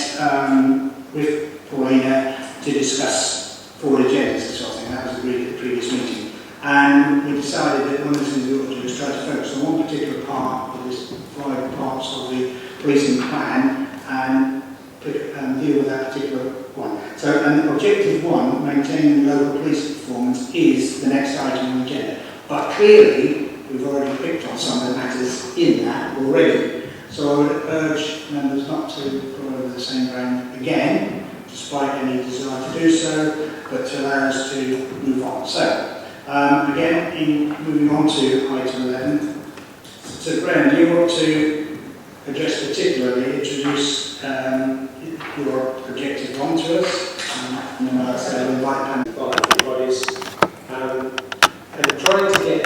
with Paulina to discuss forward agendas, sort of thing. That was agreed at the previous meeting. And we decided that one of the things we ought to do is try to focus on one particular part of this 5 parts of the policing plan and deal with that particular one. So, and objective 1, maintaining local police performance, is the next item on the agenda. But clearly, we've already picked on some of the matters in that already. So I would urge members not to go over the same ground again, despite any desire to do so, but to allow us to move on. So, again, in moving on to item 11, so Graham, do you want to address particularly, introduce your objective one to us, and then I'll say we invite bodies, and trying to get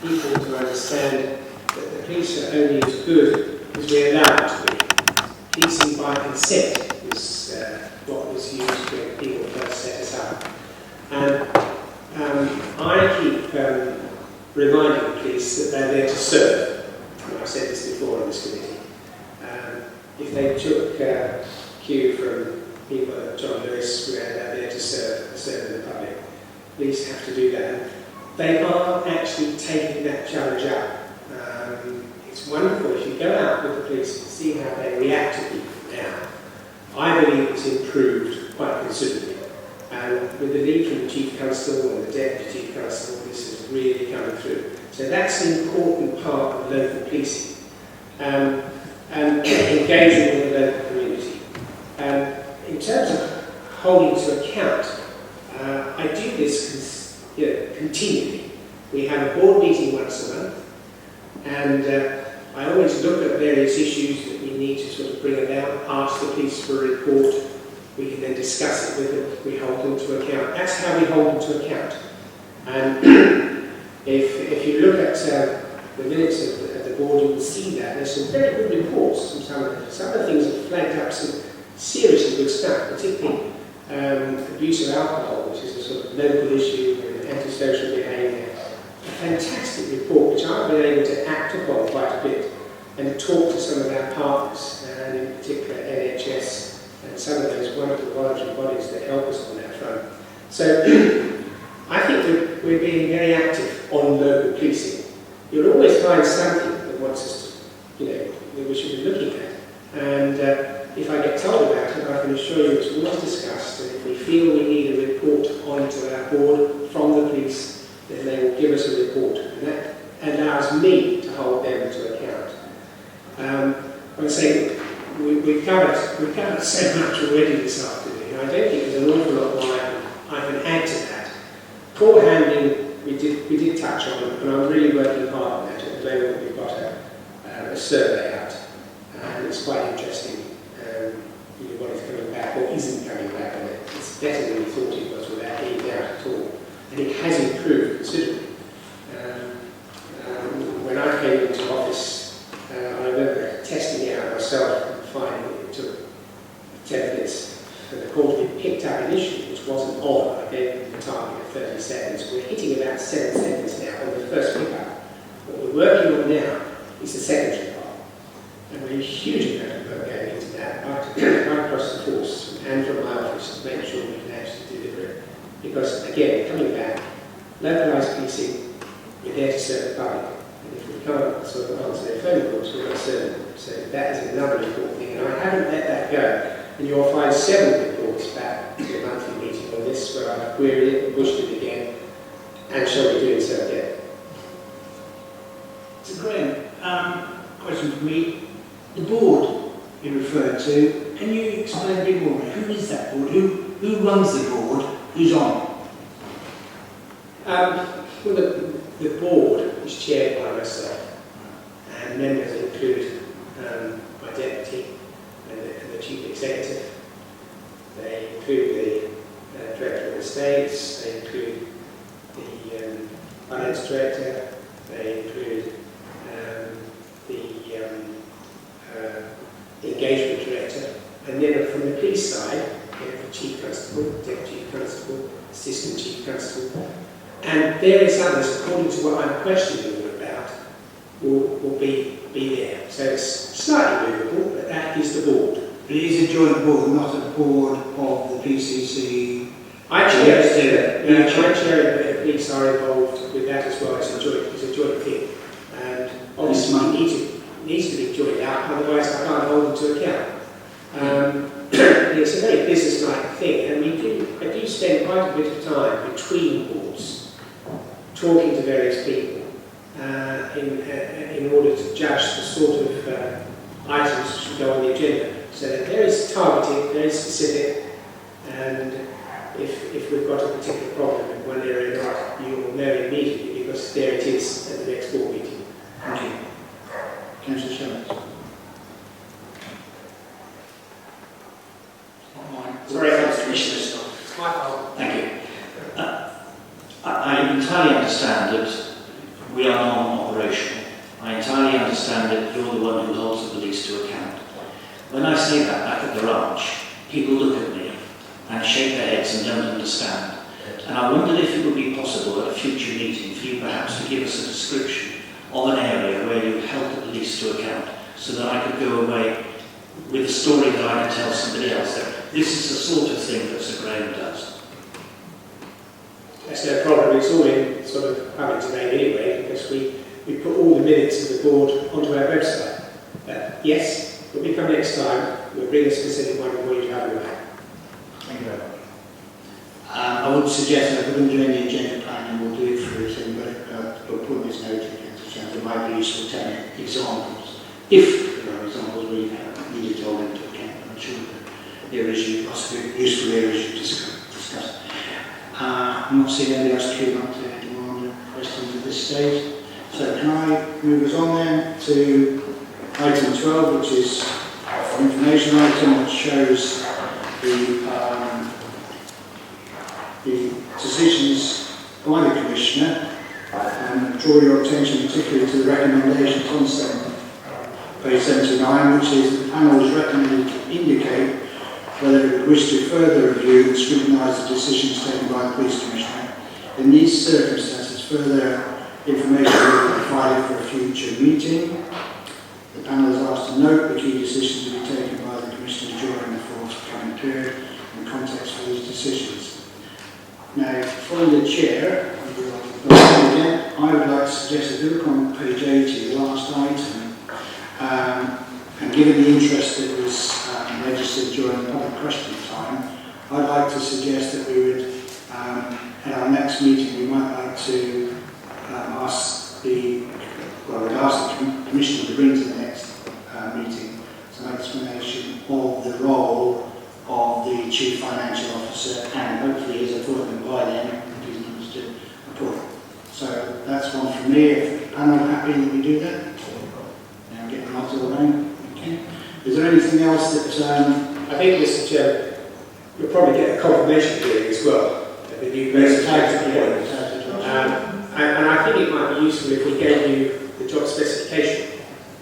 people to understand that the police are only as good as we allow them to be. Policing by consent is what was used when people first set us up. And I keep reminding the police that they're there to serve. And I've said this before in this committee. If they took cue from people like John Lewis, where they're there to serve the public, police have to do that. They are actually taking that challenge up. It's wonderful if you go out with the police and see how they react to people now. I believe it's improved quite considerably. And with the lead from the Chief Constable and the Deputy Chief Constable, this is really coming through. So that's an important part of local policing. And engaging with the local community. In terms of holding to account, I do this continually. We have a board meeting once a month, and I always look at various issues that we need to sort of bring about, ask the police for a report. We can then discuss it with them. We hold them to account. That's how we hold them to account. And if you look at the minutes of the board, you will see that there's some very good reports from some of the things that flagged up some seriously good stuff, particularly abuse of alcohol, which is a sort of local issue, and antisocial behaviour. A fantastic report which I've been able to act upon quite a bit and talk to some of our partners, and in particular NHS and some of those wonderful voluntary bodies that help us on that front. So I think we're being very active on local policing. You'll always find something that wants us to, that we should be looking at. And if I get told about it, I can assure you it's always discussed. And if we feel we need a report onto our board from the police, then they will give us a report. And that allows me to hold them to account. I would say we've covered so much already this afternoon. I don't think there's an awful lot more I can add to that. Call handling, we did touch on, and I'm really working hard on that. At the moment, we've got a survey out, and it's quite interesting. What is coming back or isn't coming back, and it's better than we thought it was without any doubt at all. And it has improved considerably. When I came into office, I remember testing it out myself and finding it took 10 minutes for the call to be picked up initially, which wasn't on. I gave them the target of 30 seconds. We're hitting about 7 seconds now on the first pickup. What we're working on now is the secondary part. And we're a huge amount of work going into that, right across the force and from my office to make sure we can actually deliver it. Because, again, coming back, localised policing, we're there to serve the public. And if we can't sort of answer their phone calls, we're not serving them. So that is another important thing. And I haven't let that go. And you'll find 7 reports back to the monthly meeting on this, where I've queried it, pushed it again, and shall be doing so again. So Graham, question for me. The board you referred to, can you explain a bit more? Who is that board? Who runs the board? Who's on? Well, the board is chaired by myself, and members include my deputy and the chief executive. They include the director of estates. They include the finance director. They include the engagement director, and then from the police side, we have the chief constable, deputy chief constable, assistant chief constable, and various others, according to what I'm questioning them about, will be there. So it's slightly movable, but that is the board. But it is a joint board, not a board of the PCC. I chair it. I chair it, but the police are involved with that as well. It's a joint thing, and obviously it needs to be joined out, otherwise I can't hold them to account. It's a very business-like thing, and I do spend quite a bit of time between boards, talking to various people in order to judge the sort of items that should go on the agenda. So that there is targeted, very specific, and if we've got a particular problem in one area or not, you will know immediately because there it is at the next board meeting. Thank you. Councillor Shelley. Commissioner Scott. My fault. Thank you. I entirely understand that we are non-operational. I entirely understand that you're the one who holds the police to account. When I say that back at the ranch, people look at me and shake their heads and don't understand. And I wondered if it would be possible at a future meeting for you perhaps to give us a description of an area where you would held the police to account, so that I could go away with a story that I could tell somebody else that this is the sort of thing that Sir Graham does. That's no problem. It's all in sort of public domain anyway, because we put all the minutes of the board onto our website. Yes, when we come next time, we'll bring a specific one for you to have a look at. Thank you very much. I would suggest that we wouldn't do any agenda planning, we'll do it through a thing, but we'll put this note against the chance. It might be useful to tell examples. If there are examples where you need to hold into account, I'm sure that there is possibly useful areas you discuss. I'm not seeing anybody else queuing up to demand questions at this stage. So can I move us on then to item 12, which is an information item which shows the decisions by the Commissioner, and draw your attention particularly to the recommendations on page 79, which is the panel is recommended to indicate whether it would wish to further review and scrutinise the decisions taken by the Police Commissioner. In these circumstances, further information will be provided for a future meeting. The panel is asked to note the key decisions to be taken by the Commissioner during the forthcoming period and context for these decisions. Now, from the Chair, I would like to suggest that we look on page 80, the last item, and given the interest that was registered during the public question time, I'd like to suggest that we would, at our next meeting, we might like to ask the Commissioner to bring to the next meeting some explanation of the role of the Chief Financial Officer, and hopefully his appointment by then, if he's managed to appoint. So that's one from me. If the panel happy that we do that, now get the nods all around. Okay. Is there anything else that I think, Mr. Chairman, you'll probably get a confirmation hearing as well. The new person and I think it might be useful if we gave you the job specification,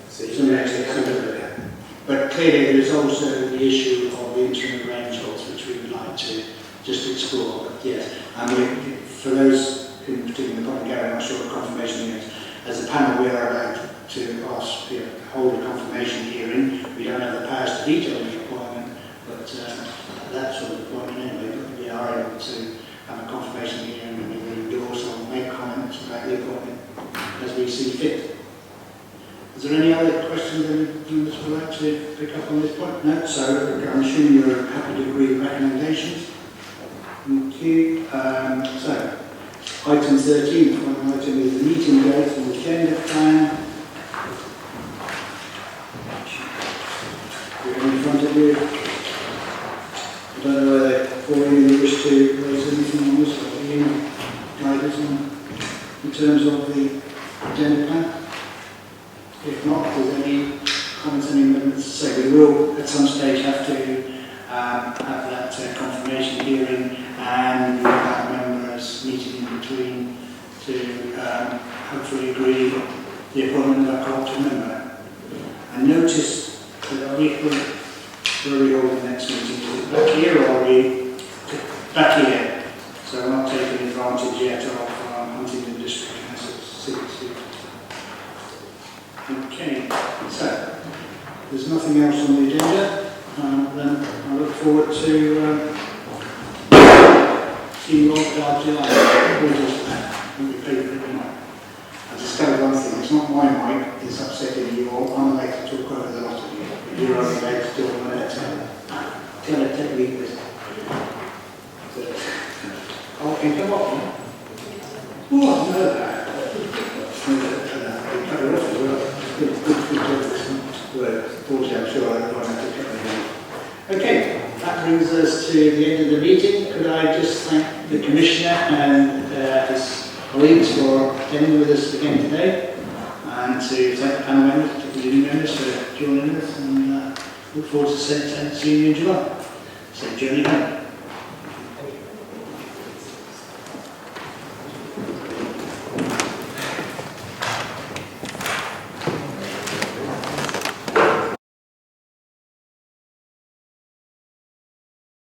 so you can actually have a look at it. But clearly there is also the issue of the interim arrangements, which we would like to just explore. But yes, and for those who particularly the point Gary, I'm not sure what confirmation is, as a panel we are allowed to ask, hold a confirmation hearing. We don't have the powers to veto the appointment, but that sort of appointment anyway, but we are able to have a confirmation hearing and we will endorse or make comments about the appointment as we see fit. Is there any other questions that you would like to pick up on this point? No? So I'm assuming you're happy to agree with recommendations. Thank you. So, item 13, the final item is the meeting date and agenda plan. You're in front of you. I don't know whether all of you wish to raise anything on this, or any guidance on in terms of the agenda plan. If not, is there any comments, any amendments to say? We will at some stage have to have that confirmation hearing, and we will have members meeting in between to hopefully agree the appointment of a co-opted member. I noticed that where are we holding the next meeting? Is it back here or are we back here? So I'm not taking advantage yet of Huntingdon District Council's seats. Okay, so there's nothing else on the agenda. Then I look forward to seeing you all at July. I discovered one thing, it's not my mic that's upsetting you all. I'm allowed to talk over the lot of you. You're only allowed to talk on that time. Tell it, take me with it. Oh, can you come up? Oh, I know that. Okay, that brings us to the end of the meeting. Could I just thank the Commissioner and his colleagues for attending with us again today, and to thank the panel members, particularly new members, for joining us, and look forward to seeing you in July. So, journey home.